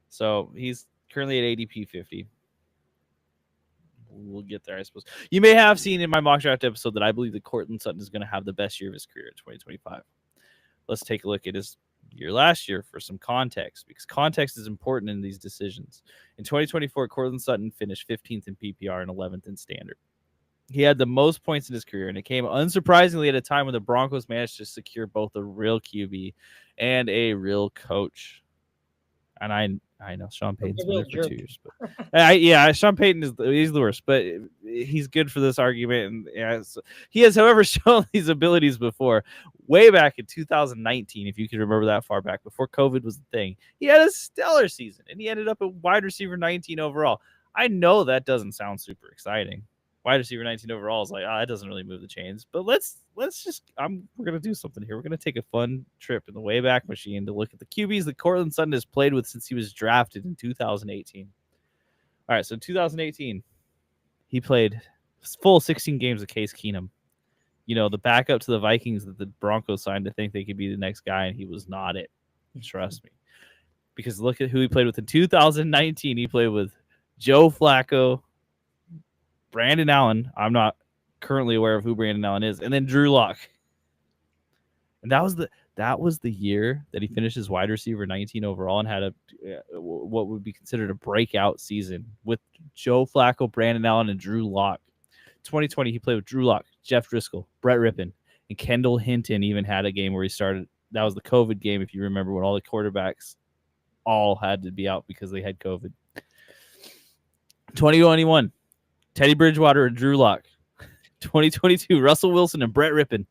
So he's currently at ADP 50. We'll get there, I suppose. You may have seen in my mock draft episode that I believe that Cortland Sutton is going to have the best year of his career in 2025. Let's take a look at his year last year for some context, because context is important in these decisions. In 2024, Cortland Sutton finished 15th in PPR and 11th in standard. He had the most points in his career, and it came unsurprisingly at a time when the Broncos managed to secure both a real QB and a real coach. And I know Sean Payton's been there for 2 years, but Sean Payton he's the worst, but he's good for this argument, and he has, however, shown these abilities before. Way back in 2019, if you can remember that far back, before COVID was the thing, he had a stellar season, and he ended up at wide receiver 19 overall. I know that doesn't sound super exciting. Wide receiver 19 overall is like, that doesn't really move the chains. But let's just we're gonna do something here. We're gonna take a fun trip in the Wayback Machine to look at the QBs that Cortland Sutton has played with since he was drafted in 2018. All right, so 2018, he played full 16 games with Case Keenum. The backup to the Vikings that the Broncos signed to think they could be the next guy, and he was not it. Trust me. Because look at who he played with in 2019. He played with Joe Flacco, Brandon Allen. I'm not currently aware of who Brandon Allen is, and then Drew Lock. And that was the year that he finished as wide receiver 19 overall and had what would be considered a breakout season with Joe Flacco, Brandon Allen, and Drew Lock. 2020, he played with Drew Lock, Jeff Driscoll, Brett Rippon, and Kendall Hinton even had a game where he started. That was the COVID game, if you remember, when all the quarterbacks all had to be out because they had COVID. 2021, Teddy Bridgewater and Drew Lock. 2022, Russell Wilson and Brett Rippon.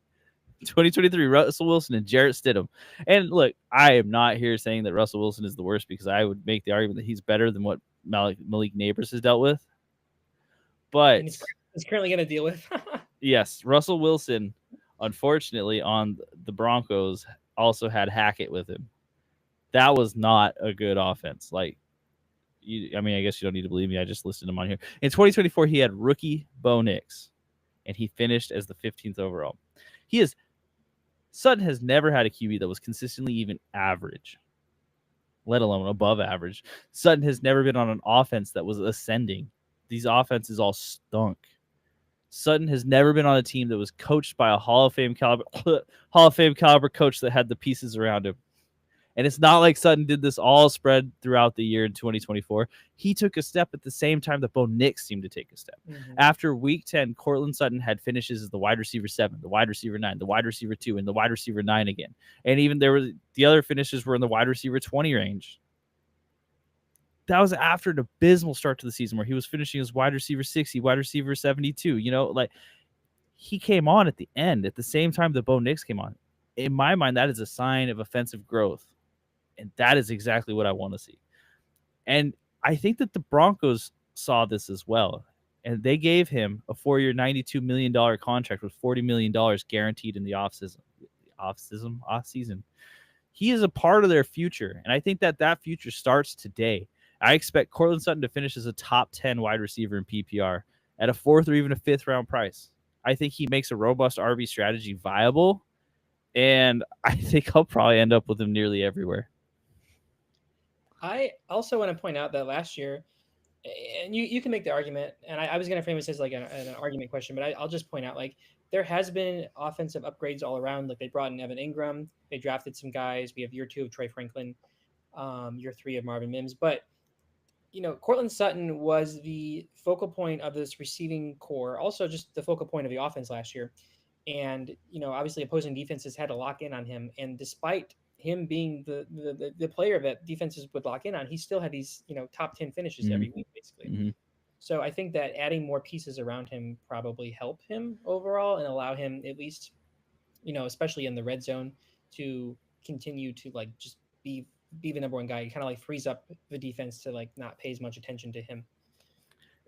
2023, Russell Wilson and Jarrett Stidham. And look, I am not here saying that Russell Wilson is the worst, because I would make the argument that he's better than what Malik Neighbors has dealt with. But he's currently going to deal with. Yes, Russell Wilson, unfortunately, on the Broncos also had Hackett with him. That was not a good offense. I guess you don't need to believe me. I just listed him on here. In 2024, he had rookie Bo Nix, and he finished as the 15th overall. Sutton has never had a QB that was consistently even average, let alone above average. Sutton has never been on an offense that was ascending. These offenses all stunk. Sutton has never been on a team that was coached by a Hall of Fame caliber coach that had the pieces around him. And it's not like Sutton did this all spread throughout the year in 2024. He took a step at the same time that Bo Nix seemed to take a step. Mm-hmm. After week 10, Cortland Sutton had finishes as the wide receiver 7, the wide receiver 9, the wide receiver 2, and the wide receiver 9 again. And even the other finishes were in the wide receiver 20 range. That was after an abysmal start to the season where he was finishing as wide receiver 60, wide receiver 72. Like he came on at the end at the same time that Bo Nix came on. In my mind, that is a sign of offensive growth. And that is exactly what I want to see. And I think that the Broncos saw this as well. And they gave him a 4-year, $92 million contract with $40 million guaranteed in the off-season. He is a part of their future. And I think that future starts today. I expect Cortland Sutton to finish as a top 10 wide receiver in PPR at a 4th or even a 5th round price. I think he makes a robust RB strategy viable. And I think I'll probably end up with him nearly everywhere. I also want to point out that last year, and you can make the argument, and I was going to frame this as like an argument question, but I'll just point out, like, there has been offensive upgrades all around. Like, they brought in Evan Ingram, they drafted some guys. We have year 2 of Troy Franklin, year 3 of Marvin Mims. But, Cortland Sutton was the focal point of this receiving core, also just the focal point of the offense last year. And, obviously opposing defenses had to lock in on him. And despite him being the player that defenses would lock in on, he still had these, top 10 finishes every week, basically. Mm-hmm. So I think that adding more pieces around him probably help him overall and allow him at least, especially in the red zone, to continue to like just be the number one guy. He kind of like frees up the defense to like not pay as much attention to him.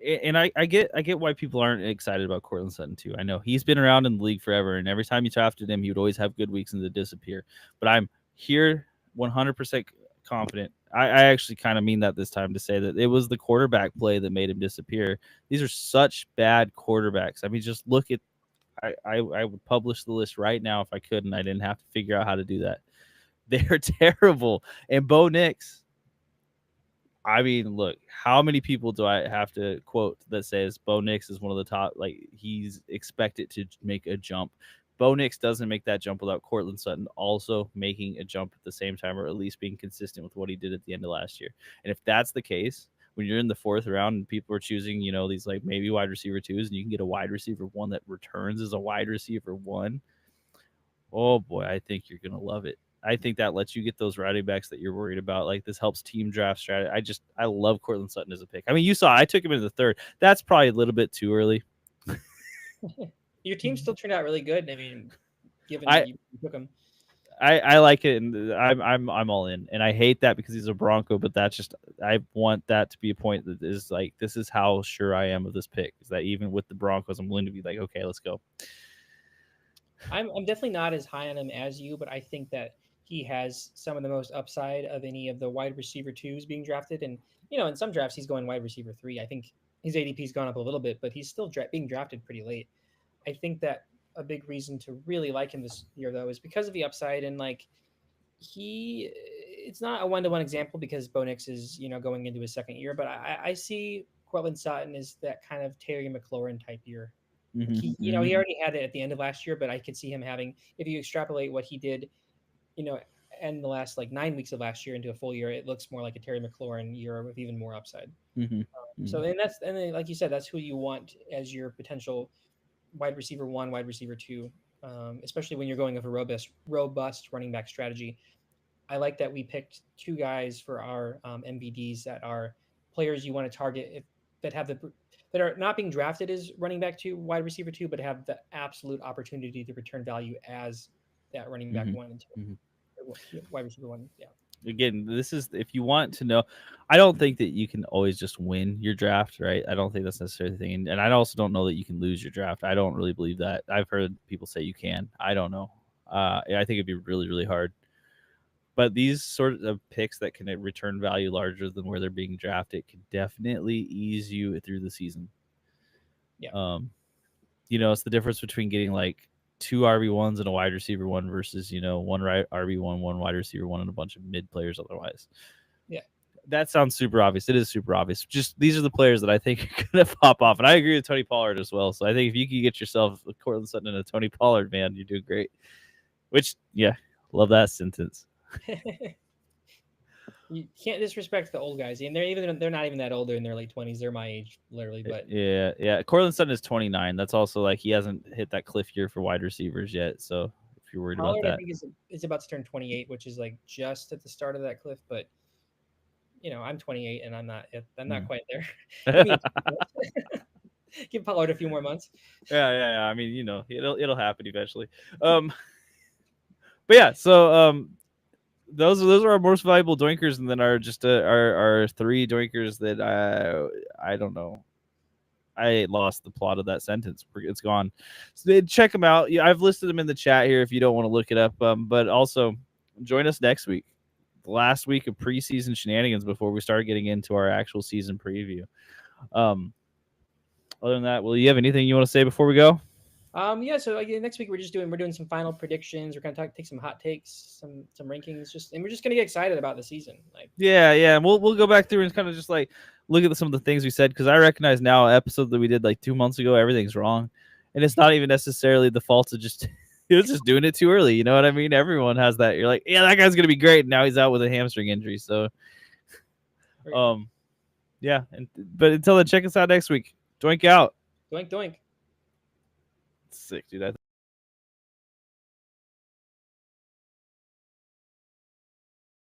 And I get why people aren't excited about Cortland Sutton too. I know he's been around in the league forever, and every time you drafted him, he would always have good weeks and then disappear. But I'm here 100% confident. I actually kind of mean that this time to say that it was the quarterback play that made him disappear. These are such bad quarterbacks. I mean, just look at. I would publish the list right now if I could, and I didn't have to figure out how to do that. They're terrible. And Bo Nix. I mean, look, how many people do I have to quote that says Bo Nix is one of the top, like he's expected to make a jump. Bo Nix doesn't make that jump without Cortland Sutton also making a jump at the same time, or at least being consistent with what he did at the end of last year. And if that's the case, when you're in the 4th round and people are choosing, these like maybe wide receiver 2s, and you can get a wide receiver 1 that returns as a wide receiver 1, oh boy, I think you're going to love it. I think that lets you get those running backs that you're worried about. Like, this helps team draft strategy. I love Cortland Sutton as a pick. I mean, you saw I took him in the 3rd. That's probably a little bit too early. Your team still turned out really good. I mean, given that you took him. I like it, and I'm all in. And I hate that because he's a Bronco, but that's just, I want that to be a point that is like, this is how sure I am of this pick, is that even with the Broncos, I'm willing to be like, okay, let's go. I'm definitely not as high on him as you, but I think that he has some of the most upside of any of the wide receiver 2s being drafted. And, in some drafts, he's going wide receiver 3. I think his ADP's gone up a little bit, but he's still being drafted pretty late. I think that a big reason to really like him this year, though, is because of the upside. And like, it's not a 1-to-1 example because Bo Nix is, going into his 2nd year, but I see Cortland Sutton as that kind of Terry McLaurin type year. Mm-hmm. He already had it at the end of last year, but I could see him having, if you extrapolate what he did, in the last like 9 weeks of last year into a full year, it looks more like a Terry McLaurin year with even more upside. Mm-hmm. So, and then, like you said, that's who you want as your potential wide receiver 1, wide receiver 2, especially when you're going with a robust running back strategy. I like that we picked 2 guys for our MVDs that are players you want to target that are not being drafted as running back 2, wide receiver 2, but have the absolute opportunity to return value as that running back 1 and 2, wide receiver 1. Yeah. Again, this is, if you want to know, I don't think that you can always just win your draft, right? I don't think that's necessarily the thing. And I also don't know that you can lose your draft. I don't really believe that. I've heard people say you can. I don't know. I think it'd be really, really hard. But these sort of picks that can return value larger than where they're being drafted can definitely ease you through the season. Yeah. It's the difference between getting like 2 RB1s and a wide receiver 1 versus, 1 RB1, 1 wide receiver 1, and a bunch of mid players otherwise. Yeah. That sounds super obvious. It is super obvious. Just these are the players that I think are going to pop off. And I agree with Tony Pollard as well. So I think if you can get yourself a Cortland Sutton and a Tony Pollard, man, you're doing great. Which, yeah, love that sentence. You can't disrespect the old guys, and they're not even that old. They're in their late 20s. They're my age, literally. But Yeah. Cortland Sutton is 29. That's also like he hasn't hit that cliff year for wide receivers yet. So if you're worried about Pollard, I that, think, is about to turn 28, which is like just at the start of that cliff. But I'm 28, and I'm not quite there. Give me give Pollard a few more months. yeah. I mean, it'll happen eventually. But yeah, so those are our most valuable doinkers, and then our 3 doinkers that I don't know. I lost the plot of that sentence. It's gone. So check them out. Yeah, I've listed them in the chat here if you don't want to look it up. But also join us next week, the last week of preseason shenanigans before we start getting into our actual season preview. Other than that, will you have anything you want to say before we go? Yeah. So next week we're doing some final predictions. We're gonna take some hot takes, some rankings, and we're just gonna get excited about the season. Like yeah, and we'll go back through and kind of just like look at some of the things we said, because I recognize now episode that we did like 2 months ago, everything's wrong, and it's not even necessarily the fault of just he was just doing it too early. You know what I mean? Everyone has that. You're like, yeah, that guy's gonna be great. And now he's out with a hamstring injury. So, yeah. But until then, check us out next week. Doink out. doink doink. Sick, dude.